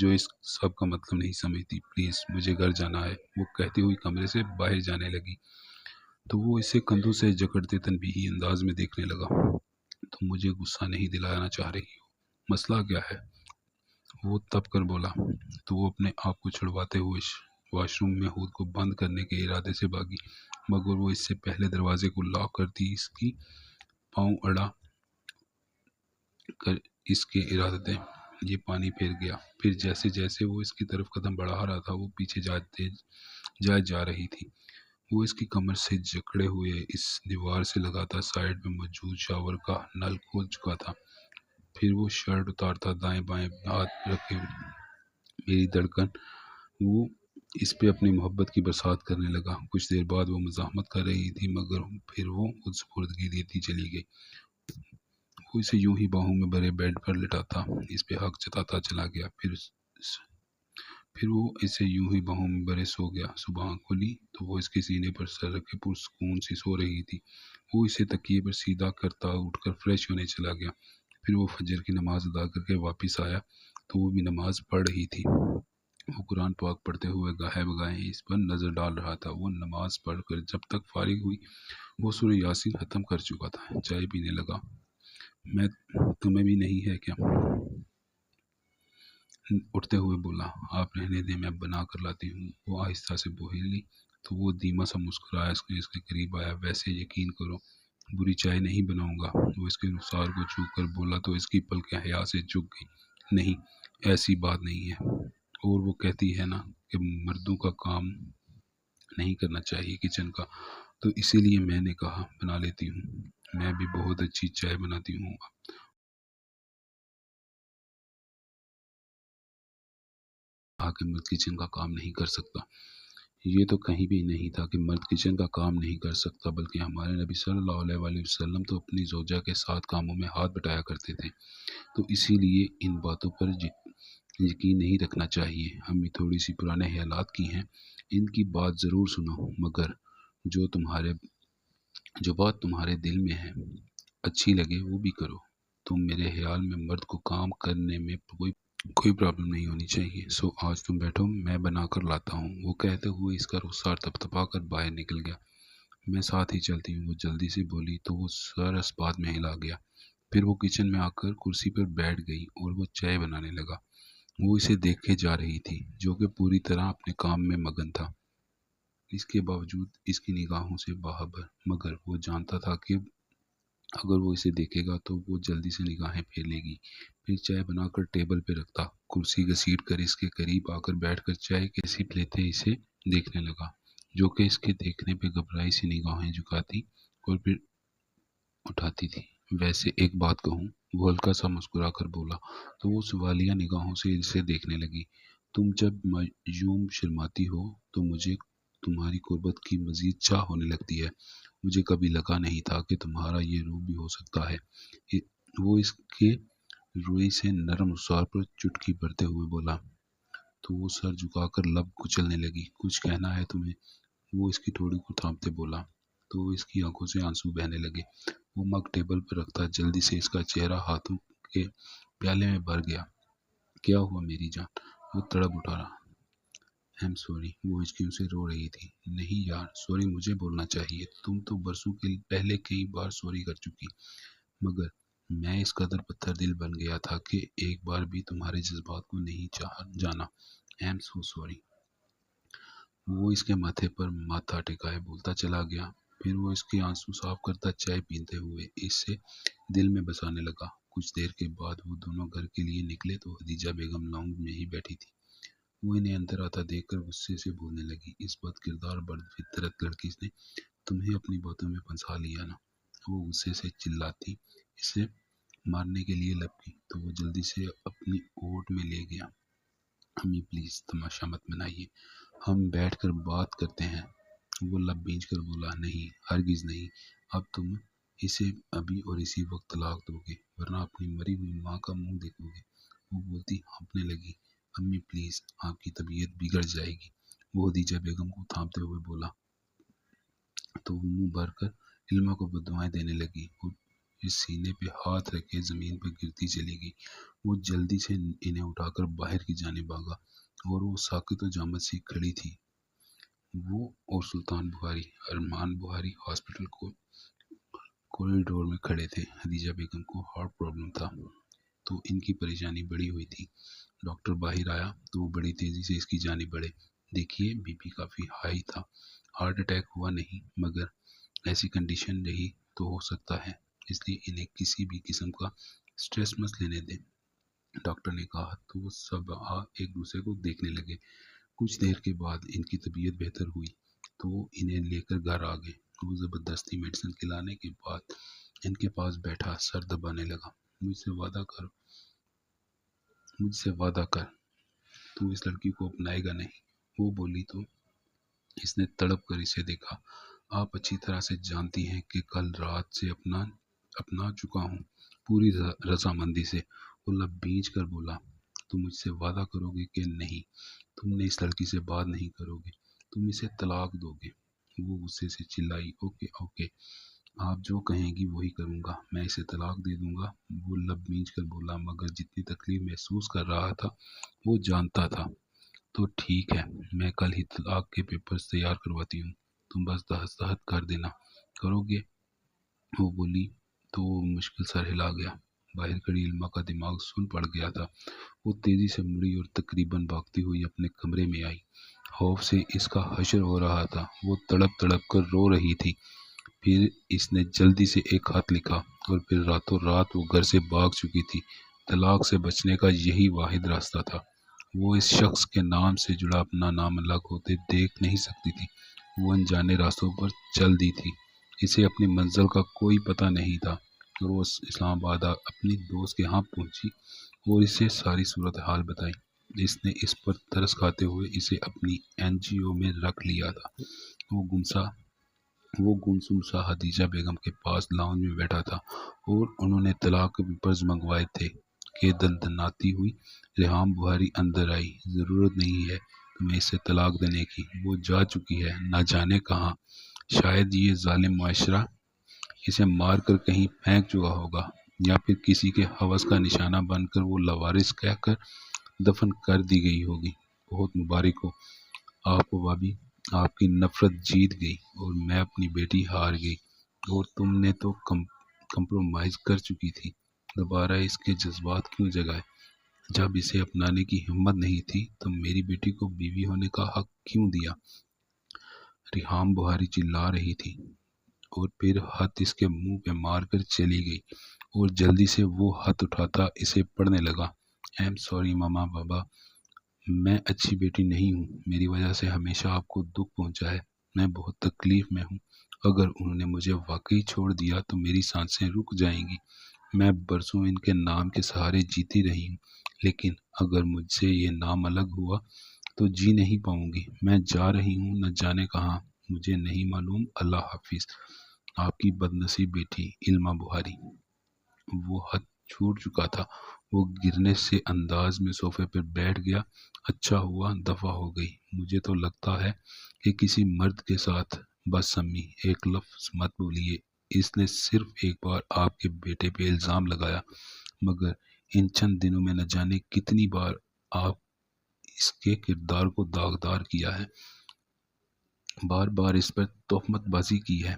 جو اس سب کا مطلب نہیں سمجھتی۔ پلیز مجھے گھر جانا ہے، وہ کہتی ہوئی کمرے سے باہر جانے لگی تو وہ اسے کندھوں سے جکڑتے تنبیہی انداز میں دیکھنے لگا۔ تم مجھے غصہ نہیں دلانا چاہ رہی ہو، مسئلہ کیا ہے؟ وہ تب کر بولا تو وہ اپنے آپ کو چھڑواتے ہوئے واش روم میں خود کو بند کرنے کے ارادے سے بھاگی، مگر وہ اس سے پہلے دروازے کو لاک کرتی اس کی پاؤں اڑا کر اس کے ارادے یہ پانی پھیر گیا۔ پھر جیسے جیسے وہ اس کی طرف قدم بڑھا رہا تھا وہ پیچھے جا رہی تھی۔ وہ اس کی کمر سے جکڑے ہوئے اس دیوار سے لگاتار سائڈ میں موجود شاور کا نل کھول چکا تھا۔ پھر وہ شرٹ اتارتا دائیں بائیں ہاتھ رکھے میری دھڑکن وہ اس پہ اپنی محبت کی برسات کرنے لگا۔ کچھ دیر بعد وہ مزاحمت کر رہی تھی مگر پھر وہ خود سپردگی دیتی چلی گئی۔ وہ اسے یوں ہی باہوں میں بھرے بیڈ پر لٹاتا اس پہ حق جتاتا چلا گیا۔ پھر وہ اسے یوں ہی باہوں میں بھرے سو گیا۔ صبح آنکھ کھلی تو وہ اس کے سینے پر سر رکھے پرسکون سی سو رہی تھی۔ وہ اسے تکیے پر سیدھا کرتا اٹھ کر فریش ہونے چلا گیا۔ پھر وہ فجر کی نماز ادا کر کے واپس آیا تو وہ بھی نماز پڑھ رہی تھی۔ وہ قرآن پاک پڑھتے ہوئے گاہے بگاہے اس پر نظر ڈال رہا تھا۔ وہ نماز پڑھ کر جب تک فارغ ہوئی وہ سورہ یاسین ختم کر چکا تھا۔ چائے پینے لگا۔ میں تمہیں بھی نہیں ہے کیا؟ اٹھتے ہوئے بولا۔ آپ رہنے دیں، میں بنا کر لاتی ہوں۔ وہ آہستہ سے بولی تو وہ دھیما سا مسکرایا اس کے قریب آیا۔ ویسے یقین کرو بری چائے نہیں بناؤں گا۔ وہ اس کے رخسار کو چھو کر بولا تو اس کی پلکیں حیا سے جھک گئی۔ نہیں ایسی بات نہیں ہے، اور وہ کہتی ہے نا کہ مردوں کا کام نہیں کرنا چاہیے کچن کا، تو اسی لیے میں نے کہا بنا لیتی ہوں۔ میں بھی بہت اچھی چائے بناتی ہوں۔ کہ مرد کچن کا کام نہیں کر سکتا، یہ تو کہیں بھی نہیں تھا کہ مرد کچن کا کام نہیں کر سکتا، بلکہ ہمارے نبی صلی اللہ علیہ وسلم تو اپنی زوجہ کے ساتھ کاموں میں ہاتھ بٹایا کرتے تھے، تو اسی لیے ان باتوں پر یقین نہیں رکھنا چاہیے۔ امی تھوڑی سی پرانے خیالات کی ہیں، ان کی بات ضرور سنو، مگر جو بات تمہارے دل میں ہے اچھی لگے وہ بھی کرو۔ تم میرے خیال میں مرد کو کام کرنے میں کوئی پرابلم نہیں ہونی چاہیے۔ سو آج تم بیٹھو، میں بنا کر لاتا ہوں۔ وہ کہتے ہوئے اس کا رخسار تپتپا کر باہر نکل گیا۔ میں ساتھ ہی چلتی ہوں، وہ جلدی سے بولی تو وہ سر اس بات میں ہلا گیا۔ پھر وہ کچن میں آ کر کرسی پر بیٹھ گئی اور وہ چائے بنانے لگا۔ وہ اسے دیکھے جا رہی تھی جو کہ پوری طرح اپنے کام میں مگن تھا، اس کے باوجود اس کی نگاہوں سے باخبر، مگر وہ جانتا تھا کہ اگر وہ اسے دیکھے گا تو وہ جلدی سے نگاہیں پھیر لے گی۔ پھر چائے بنا کر ٹیبل پہ رکھتا، کرسی گھسیٹ کر اس کے قریب آ کر بیٹھ کر چائے کی سپ لیتے اسے دیکھنے لگا، جو کہ اس کے دیکھنے پہ گھبرائی سی نگاہیں جھکاتی اور پھر اٹھاتی تھی۔ ویسے ایک بات کہوں، وہ ہلکا سا مسکرا کر بولا تو وہ سوالیہ نگاہوں سے اسے دیکھنے لگی۔ تم جب یوں شرماتی ہو تو مجھے تمہاری قربت کی مزید چاہ ہونے لگتی ہے۔ مجھے کبھی لگا نہیں تھا کہ تمہارا یہ روپ بھی ہو سکتا ہے۔ وہ اس کے روئی سے نرم رخسار پر چٹکی بھرتے ہوئے بولا تو وہ سر جھکا کر لب کچلنے لگی۔ کچھ کہنا ہے تمہیں؟ وہ اس کی ٹھوڑی کو تھامتے بولا تو اس کی آنکھوں سے آنسو بہنے لگے۔ وہ مگ ٹیبل پر رکھتا جلدی سے اس کا چہرہ ہاتھوں کے پیالے میں بھر گیا۔ کیا ہوا میری جان؟ وہ تڑپ اٹھا رہا۔ ایم سوری، وہ ہچکیوں سے رو رہی تھی۔ نہیں یار، سوری مجھے بولنا چاہیے، تم تو برسوں کے پہلے کئی بار سوری کر چکی، مگر میں اس قدر پتھر دل بن گیا تھا کہ ایک بار بھی تمہارے جذبات کو نہیں جانا۔ I'm so sorry. وہ اس کے ماتھے پر ماتھا ٹکائے بولتا چلا گیا۔ پھر وہ اس کے آنسو صاف کرتا چائے پیتے ہوئے اسے دل میں بسانے لگا۔ کچھ دیر کے بعد وہ دونوں گھر کے لیے نکلے تو خدیجہ بیگم لاؤنج میں ہی بیٹھی تھی۔ وہ انہیں اندر آتا دیکھ کر غصے سے بولنے لگی، اس بد کردار بد فطرت لڑکی نے تمہیں اپنی باتوں میں پھنسا لیا نا۔ وہ غصے سے چلاتی اسے مارنے کے لیے لپکی تو وہ جلدی سے اپنی اوٹ میں لے گیا۔ امی پلیز تماشا مت بنائیے، ہم بیٹھ کر بات کرتے ہیں۔ وہ لب بھینچ کر بولا، نہیں ہرگز نہیں، اب تم اسے ابھی اور اسی وقت طلاق دو گے ورنہ اپنی مری ہوئی ماں کا منہ دیکھو گے۔ وہ بولتی ہانپنے لگی، امی پلیز آپ کی طبیعت بگڑ جائے گی۔ وہ خدیجہ بیگم کو تھامتے ہوئے بولا تو وہ منہ بھر کر علمہ کو بددعائیں دینے لگی اور اس سینے پہ ہاتھ رکھے زمین پر گرتی چلی گئی۔ وہ جلدی سے انہیں اٹھا کر باہر کی جانب بھاگا اور وہ ساکت و جامد سی کھڑی تھی۔ وہ اور سلطان بخاری ارمان بخاری ہاسپٹل کو کوریڈور میں کھڑے تھے۔ خدیجہ بیگم کو ہارٹ پرابلم تھا تو ان کی پریشانی بڑی ہوئی تھی۔ ڈاکٹر باہر آیا تو وہ بڑی تیزی سے اس کی جانب بڑھے۔ دیکھیے بی پی کافی ہائی تھا، ہارٹ اٹیک ہوا نہیں، مگر ایسی کنڈیشن رہی تو ہو سکتا ہے، اس لیے انہیں کسی بھی قسم کا سٹریس مت لینے دیں، ڈاکٹر نے کہا تو وہ سب ایک دوسرے کو دیکھنے لگے۔ کچھ دیر کے بعد ان کی طبیعت بہتر ہوئی تو وہ انہیں لے کر گھر آ گئے۔ وہ زبردستی میڈیسن کھلانے کے بعد ان کے پاس بیٹھا سر دبانے لگا۔ مجھ سے وعدہ کر تو اس لڑکی کو اپنائے گا نہیں۔ وہ بولی تو اس نے تڑپ کر اسے دیکھا۔ آپ اچھی طرح سے جانتی ہیں کہ کل رات سے اپنا چکا ہوں پوری رضامندی سے۔ وہ لب بھینچ کر بولا، تم مجھ سے وعدہ کرو گے کہ نہیں؟ تم نے اس لڑکی سے بات نہیں کرو گے، تم اسے طلاق دو گے؟ وہ غصے سے چلائی، اوکے اوکے، آپ جو کہیں گی وہی کروں گا، میں اسے طلاق دے دوں گا۔ وہ لب بھینچ کر بولا، مگر جتنی تکلیف محسوس کر رہا تھا وہ جانتا تھا۔ تو ٹھیک ہے، میں کل ہی طلاق کے پیپرز تیار کرواتی ہوں، تم بس دستخط کر دینا، کرو گے؟ وہ بولی تو وہ مشکل سر ہلا گیا۔ باہر کھڑی علمہ کا دماغ سن پڑ گیا تھا۔ وہ تیزی سے مڑی اور تقریباً بھاگتی ہوئی اپنے کمرے میں آئی۔ خوف سے اس کا حشر ہو رہا تھا، وہ تڑپ تڑپ کر رو رہی تھی۔ پھر اس نے جلدی سے ایک خط لکھا اور پھر راتوں رات وہ گھر سے بھاگ چکی تھی۔ طلاق سے بچنے کا یہی واحد راستہ تھا۔ وہ اس شخص کے نام سے جڑا اپنا نام الگ ہوتے دیکھ نہیں سکتی تھی۔ وہ انجانے راستوں پر چل دی تھی، اسے اپنی منزل کا کوئی پتہ نہیں تھا، اور وہ اسلام آباد اپنی دوست کے ہاں پہنچی اور اسے ساری صورتحال بتائی۔ اس نے اس پر ترس کھاتے ہوئے اسے اپنی NGO میں رکھ لیا تھا۔ وہ گمسم سا خدیجہ بیگم کے پاس لاؤنج میں بیٹھا تھا اور انہوں نے طلاق کے پیپرز منگوائے تھے کہ دندناتی ہوئی ریحام بخاری اندر آئی۔ ضرورت نہیں ہے تمہیں اسے طلاق دینے کی، وہ جا چکی ہے نہ جانے کہاں، شاید یہ ظالم معاشرہ اسے مار کر کہیں پھینک چکا ہوگا، یا پھر کسی کے ہوس کا نشانہ بن کر وہ لاوارث کہہ کر دفن کر دی گئی ہوگی۔ بہت مبارک ہو آپ کو بھابھی، آپ کی نفرت جیت گئی اور میں اپنی بیٹی ہار گئی، اور تم نے تو کمپرومائز کر چکی تھی، دوبارہ اس کے جذبات کیوں جگائے؟ جب اسے اپنانے کی ہمت نہیں تھی تو میری بیٹی کو بیوی ہونے کا حق کیوں دیا؟ ریحام بہاری چلا رہی تھی، اور پھر ہاتھ اس کے منہ پہ مار کر چلی گئی، اور جلدی سے وہ ہاتھ اٹھاتا اسے پڑھنے لگا۔ ایم سوری ماما بابا، میں اچھی بیٹی نہیں ہوں، میری وجہ سے ہمیشہ آپ کو دکھ پہنچا ہے، میں بہت تکلیف میں ہوں، اگر انہوں نے مجھے واقعی چھوڑ دیا تو میری سانسیں رک جائیں گی، میں برسوں ان کے نام کے سہارے جیتی رہی ہوں، لیکن اگر مجھ سے یہ نام الگ ہوا تو جی نہیں پاؤں گی، میں جا رہی ہوں نہ جانے کہاں، مجھے نہیں معلوم، اللہ حافظ، آپ کی بدنصیب بیٹی علمہ بخاری۔ وہ ہاتھ چھوٹ چکا تھا، وہ گرنے سے انداز میں صوفے پر بیٹھ گیا۔ اچھا ہوا دفع ہو گئی، مجھے تو لگتا ہے کہ کسی مرد کے ساتھ، بس امی ایک لفظ مت بولیے، اس نے صرف ایک بار آپ کے بیٹے پہ الزام لگایا، مگر ان چند دنوں میں نہ جانے کتنی بار آپ اس کے کردار کو داغدار کیا ہے، بار بار اس پر تہمت بازی کی ہے،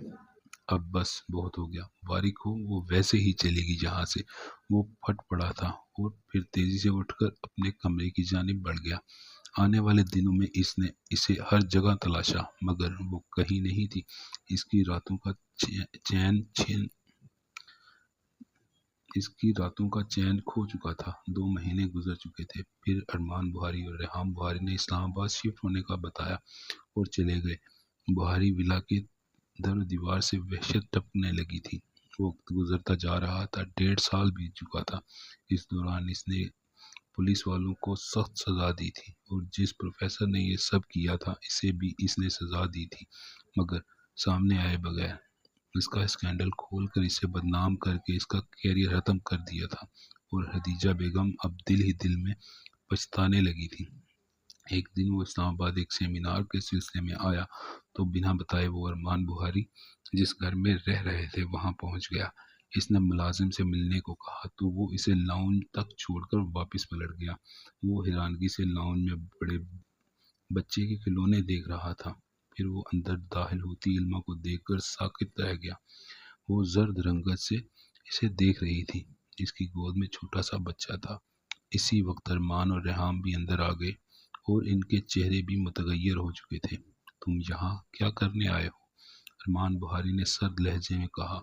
اب بس بہت ہو گیا، باریک ہو وہ ویسے ہی چلے گی جہاں سے وہ پھٹ پڑا تھا، اور پھر تیزی سے اٹھ کر اپنے کمرے کی جانب بڑھ گیا۔ آنے والے دنوں میں اس نے اسے ہر جگہ تلاشا، مگر وہ کہیں نہیں تھی، اس کی راتوں کا چین کھو چکا تھا۔ 2 مہینے گزر چکے تھے، پھر ارمان بخاری اور ریحام بخاری نے اسلام آباد شفٹ ہونے کا بتایا اور چلے گئے۔ بخاری ولا کے در و دیوار سے وحشت ٹپکنے لگی تھی، وقت گزرتا جا رہا تھا، 1.5 سال بیت چکا تھا، اس دوران اس نے پولیس والوں کو سخت سزا دی تھی، اور جس پروفیسر نے یہ سب کیا تھا اسے بھی اس نے سزا دی تھی، مگر سامنے آئے بغیر۔ اس کا اسکینڈل کھول کر اسے بدنام کر کے اس کا کیریئر ختم کر دیا تھا، اور خدیجہ بیگم اب دل ہی دل میں پچھتانے لگی تھی۔ ایک دن وہ اسلام آباد ایک سیمینار کے سلسلے میں آیا تو بنا بتائے وہ ارمان بخاری جس گھر میں رہ رہے تھے وہاں پہنچ گیا۔ اس نے ملازم سے ملنے کو کہا تو وہ اسے لاؤنج تک چھوڑ کر واپس پلٹ گیا۔ وہ حیرانگی سے لاؤنج میں بڑے بچے کے کھلونے دیکھ رہا تھا، پھر وہ اندر داخل ہوتی علمہ کو دیکھ کر ساکت رہ گیا۔ وہ زرد رنگت سے اسے دیکھ رہی تھی، جس کی گود میں چھوٹا سا بچہ تھا۔ اسی وقت ارمان اور ریحام بھی اندر آ گئے، اور ان کے چہرے بھی متغیر ہو چکے تھے۔ تم یہاں کیا کرنے آئے ہو؟ ارمان بخاری نے سرد لہجے میں کہا۔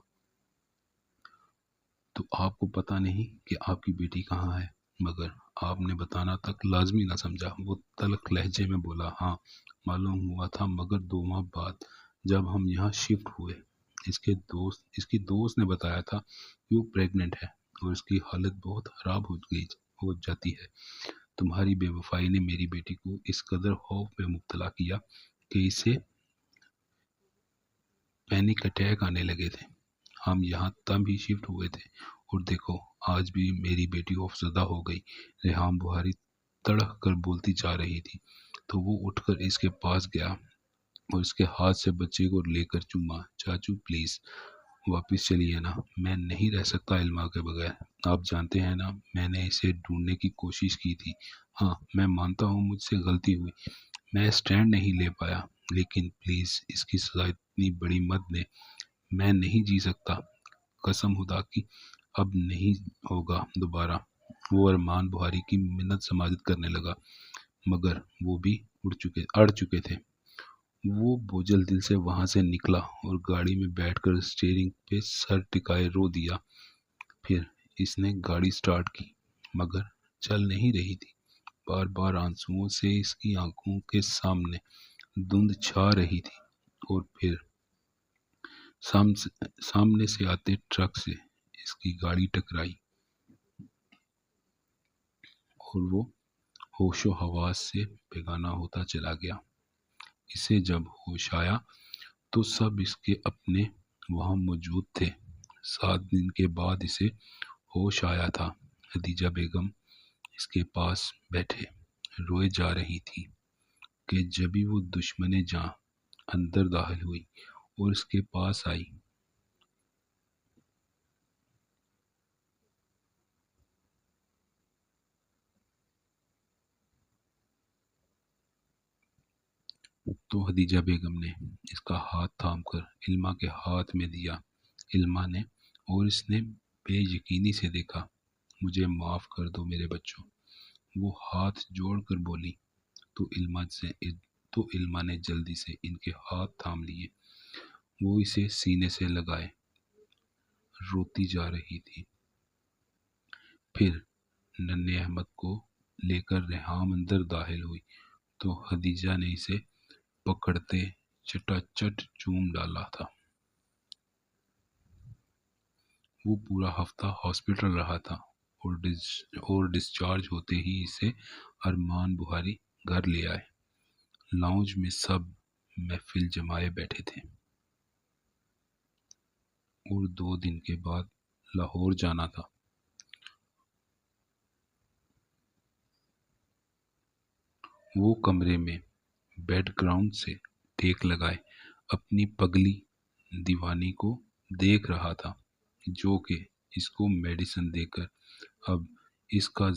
تو آپ کو پتہ نہیں کہ آپ کی بیٹی کہاں ہے؟ مگر آپ نے بتانا تک لازمی نہ سمجھا، وہ تلخ لہجے میں بولا۔ ہاں معلوم ہوا تھا، مگر 2 ماہ بعد جب ہم یہاں شفٹ ہوئے، اس کی دوست نے بتایا تھا کہ وہ پریگننٹ ہے، اور اس کی حالت بہت خراب ہو جاتی ہے۔ تمہاری بے وفائی نے میری بیٹی کو اس قدر خوف میں مبتلا کیا کہ اسے پینک اٹیک آنے لگے تھے۔ ہم یہاں تب ہی شفٹ ہوئے تھے، اور دیکھو آج بھی میری بیٹی خوفزدہ ہو گئی۔ ریحام بخاری تڑک کر بولتی جا رہی تھی تو وہ اٹھ کر اس کے پاس گیا اور اس کے ہاتھ سے بچے کو لے کر چوما۔ چاچو پلیز واپس چلیے نا، میں نہیں رہ سکتا علمہ کے بغیر، آپ جانتے ہیں نا میں نے اسے ڈھونڈنے کی کوشش کی تھی، ہاں میں مانتا ہوں مجھ سے غلطی ہوئی، میں اسٹینڈ نہیں لے پایا، لیکن پلیز اس کی سزا اتنی بڑی مت دیں، میں نہیں جی سکتا، قسم خدا کی اب نہیں ہوگا دوبارہ۔ وہ ارمان بخاری کی منت سماجت کرنے لگا، مگر وہ بھی اڑ چکے تھے۔ وہ بوجھل دل سے وہاں سے نکلا اور گاڑی میں بیٹھ کر اسٹیئرنگ پہ سر ٹکائے رو دیا۔ پھر اس نے گاڑی سٹارٹ کی، مگر چل نہیں رہی تھی، بار بار آنسوؤں سے اس کی آنکھوں کے سامنے دھند چھا رہی تھی، اور پھر سامنے سے آتے ٹرک سے اس کی گاڑی ٹکرائی اور وہ ہوش و حواس سے بیگانہ ہوتا چلا گیا۔ اسے جب ہوش آیا تو سب اس کے اپنے وہاں موجود تھے۔ 7 دن کے بعد اسے ہوش آیا تھا۔ خدیجہ بیگم اس کے پاس بیٹھے روئے جا رہی تھی کہ جبھی وہ دشمن جاں اندر داخل ہوئی اور اس کے پاس آئی۔ تو خدیجہ بیگم نے اس کا ہاتھ تھام کر علما کے ہاتھ میں دیا۔ علما نے اور اس نے بے یقینی سے دیکھا۔ مجھے معاف کر دو میرے بچوں، وہ ہاتھ جوڑ کر بولی۔ تو علما نے جلدی سے ان کے ہاتھ تھام لیے۔ وہ اسے سینے سے لگائے روتی جا رہی تھی۔ پھر ننھے احمد کو لے کر ریحام اندر داخل ہوئی تو خدیجہ نے اسے پکڑتے چٹا چٹ چوم ڈالا تھا۔ وہ پورا ہفتہ ہاسپٹل رہا تھا اور ڈسچارج ہوتے ہی اسے ارمان بخاری گھر لے آئے۔ لاؤنج میں سب محفل جمائے بیٹھے تھے اور 2 دن کے بعد لاہور جانا تھا۔ وہ کمرے میں بیڈ گراؤنڈ سے ٹیک لگائے اپنی پگلی دیوانی کو دیکھ رہا تھا، جو کہ اس کو میڈیسن دے کر اب اس کا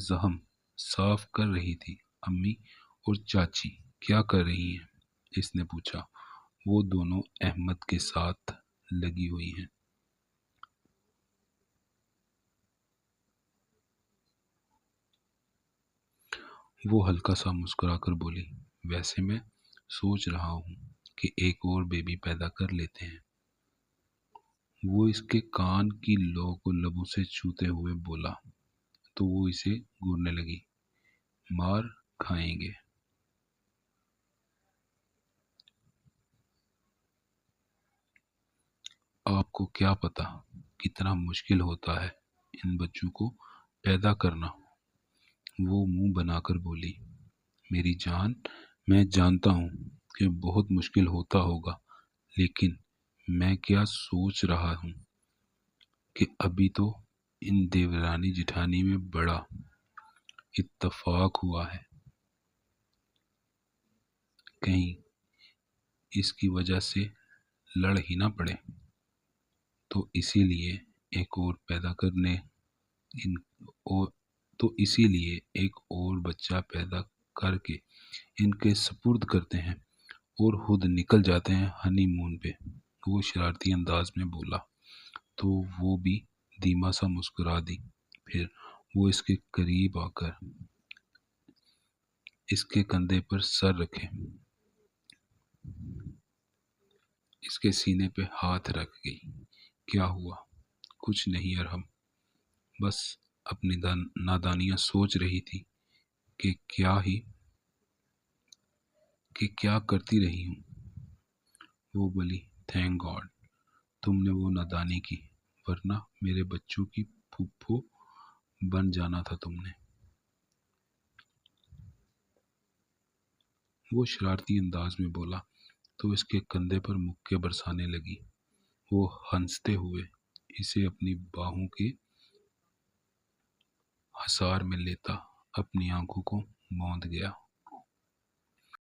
ذہن صاف کر رہی تھی۔ امی اور چاچی کیا کر رہی ہیں؟ اس نے پوچھا۔ وہ دونوں احمد کے ساتھ لگی ہوئی ہیں۔ وہ ہلکا سا مسکرا کر بولی، ویسے میں سوچ رہا ہوں کہ ایک اور بیبی پیدا کر لیتے ہیں۔ وہ اس کے کان کی لو کو لبوں سے چھوتے ہوئے بولا تو وہ اسے گھورنے لگی۔ مار کھائیں گے۔ آپ کو کیا پتا کتنا مشکل ہوتا ہے ان بچوں کو پیدا کرنا۔ وہ منہ بنا کر بولی، میری جان، میں جانتا ہوں کہ بہت مشکل ہوتا ہوگا، لیکن میں کیا سوچ رہا ہوں کہ ابھی تو ان دیورانی جٹھانی میں بڑا اتفاق ہوا ہے، کہیں اس کی وجہ سے لڑ ہی نہ پڑے، تو اسی لیے ایک اور بچہ پیدا کر کے ان کے سپرد کرتے ہیں اور خود نکل جاتے ہیں ہنی مون پہ۔ وہ شرارتی انداز میں بولا تو وہ بھی دھیما سا مسکرا دی۔ پھر وہ اس کے قریب آ کر اس کے کندھے پر سر رکھے، اس کے سینے پہ ہاتھ رکھ گئی۔ کیا ہوا؟ کچھ نہیں ارحم، بس اپنی نادانیاں سوچ رہی تھی کہ کیا کرتی رہی ہوں۔ وہ بولی، تھینک گاڈ تم نے وہ نادانی کی، ورنہ میرے بچوں کی پھوپھو بن جانا تھا تم نے۔ وہ شرارتی انداز میں بولا تو اس کے کندھے پر مکے برسانے لگی۔ وہ ہنستے ہوئے اسے اپنی باہوں کے حصار میں لیتا اپنی آنکھوں کو موند گیا۔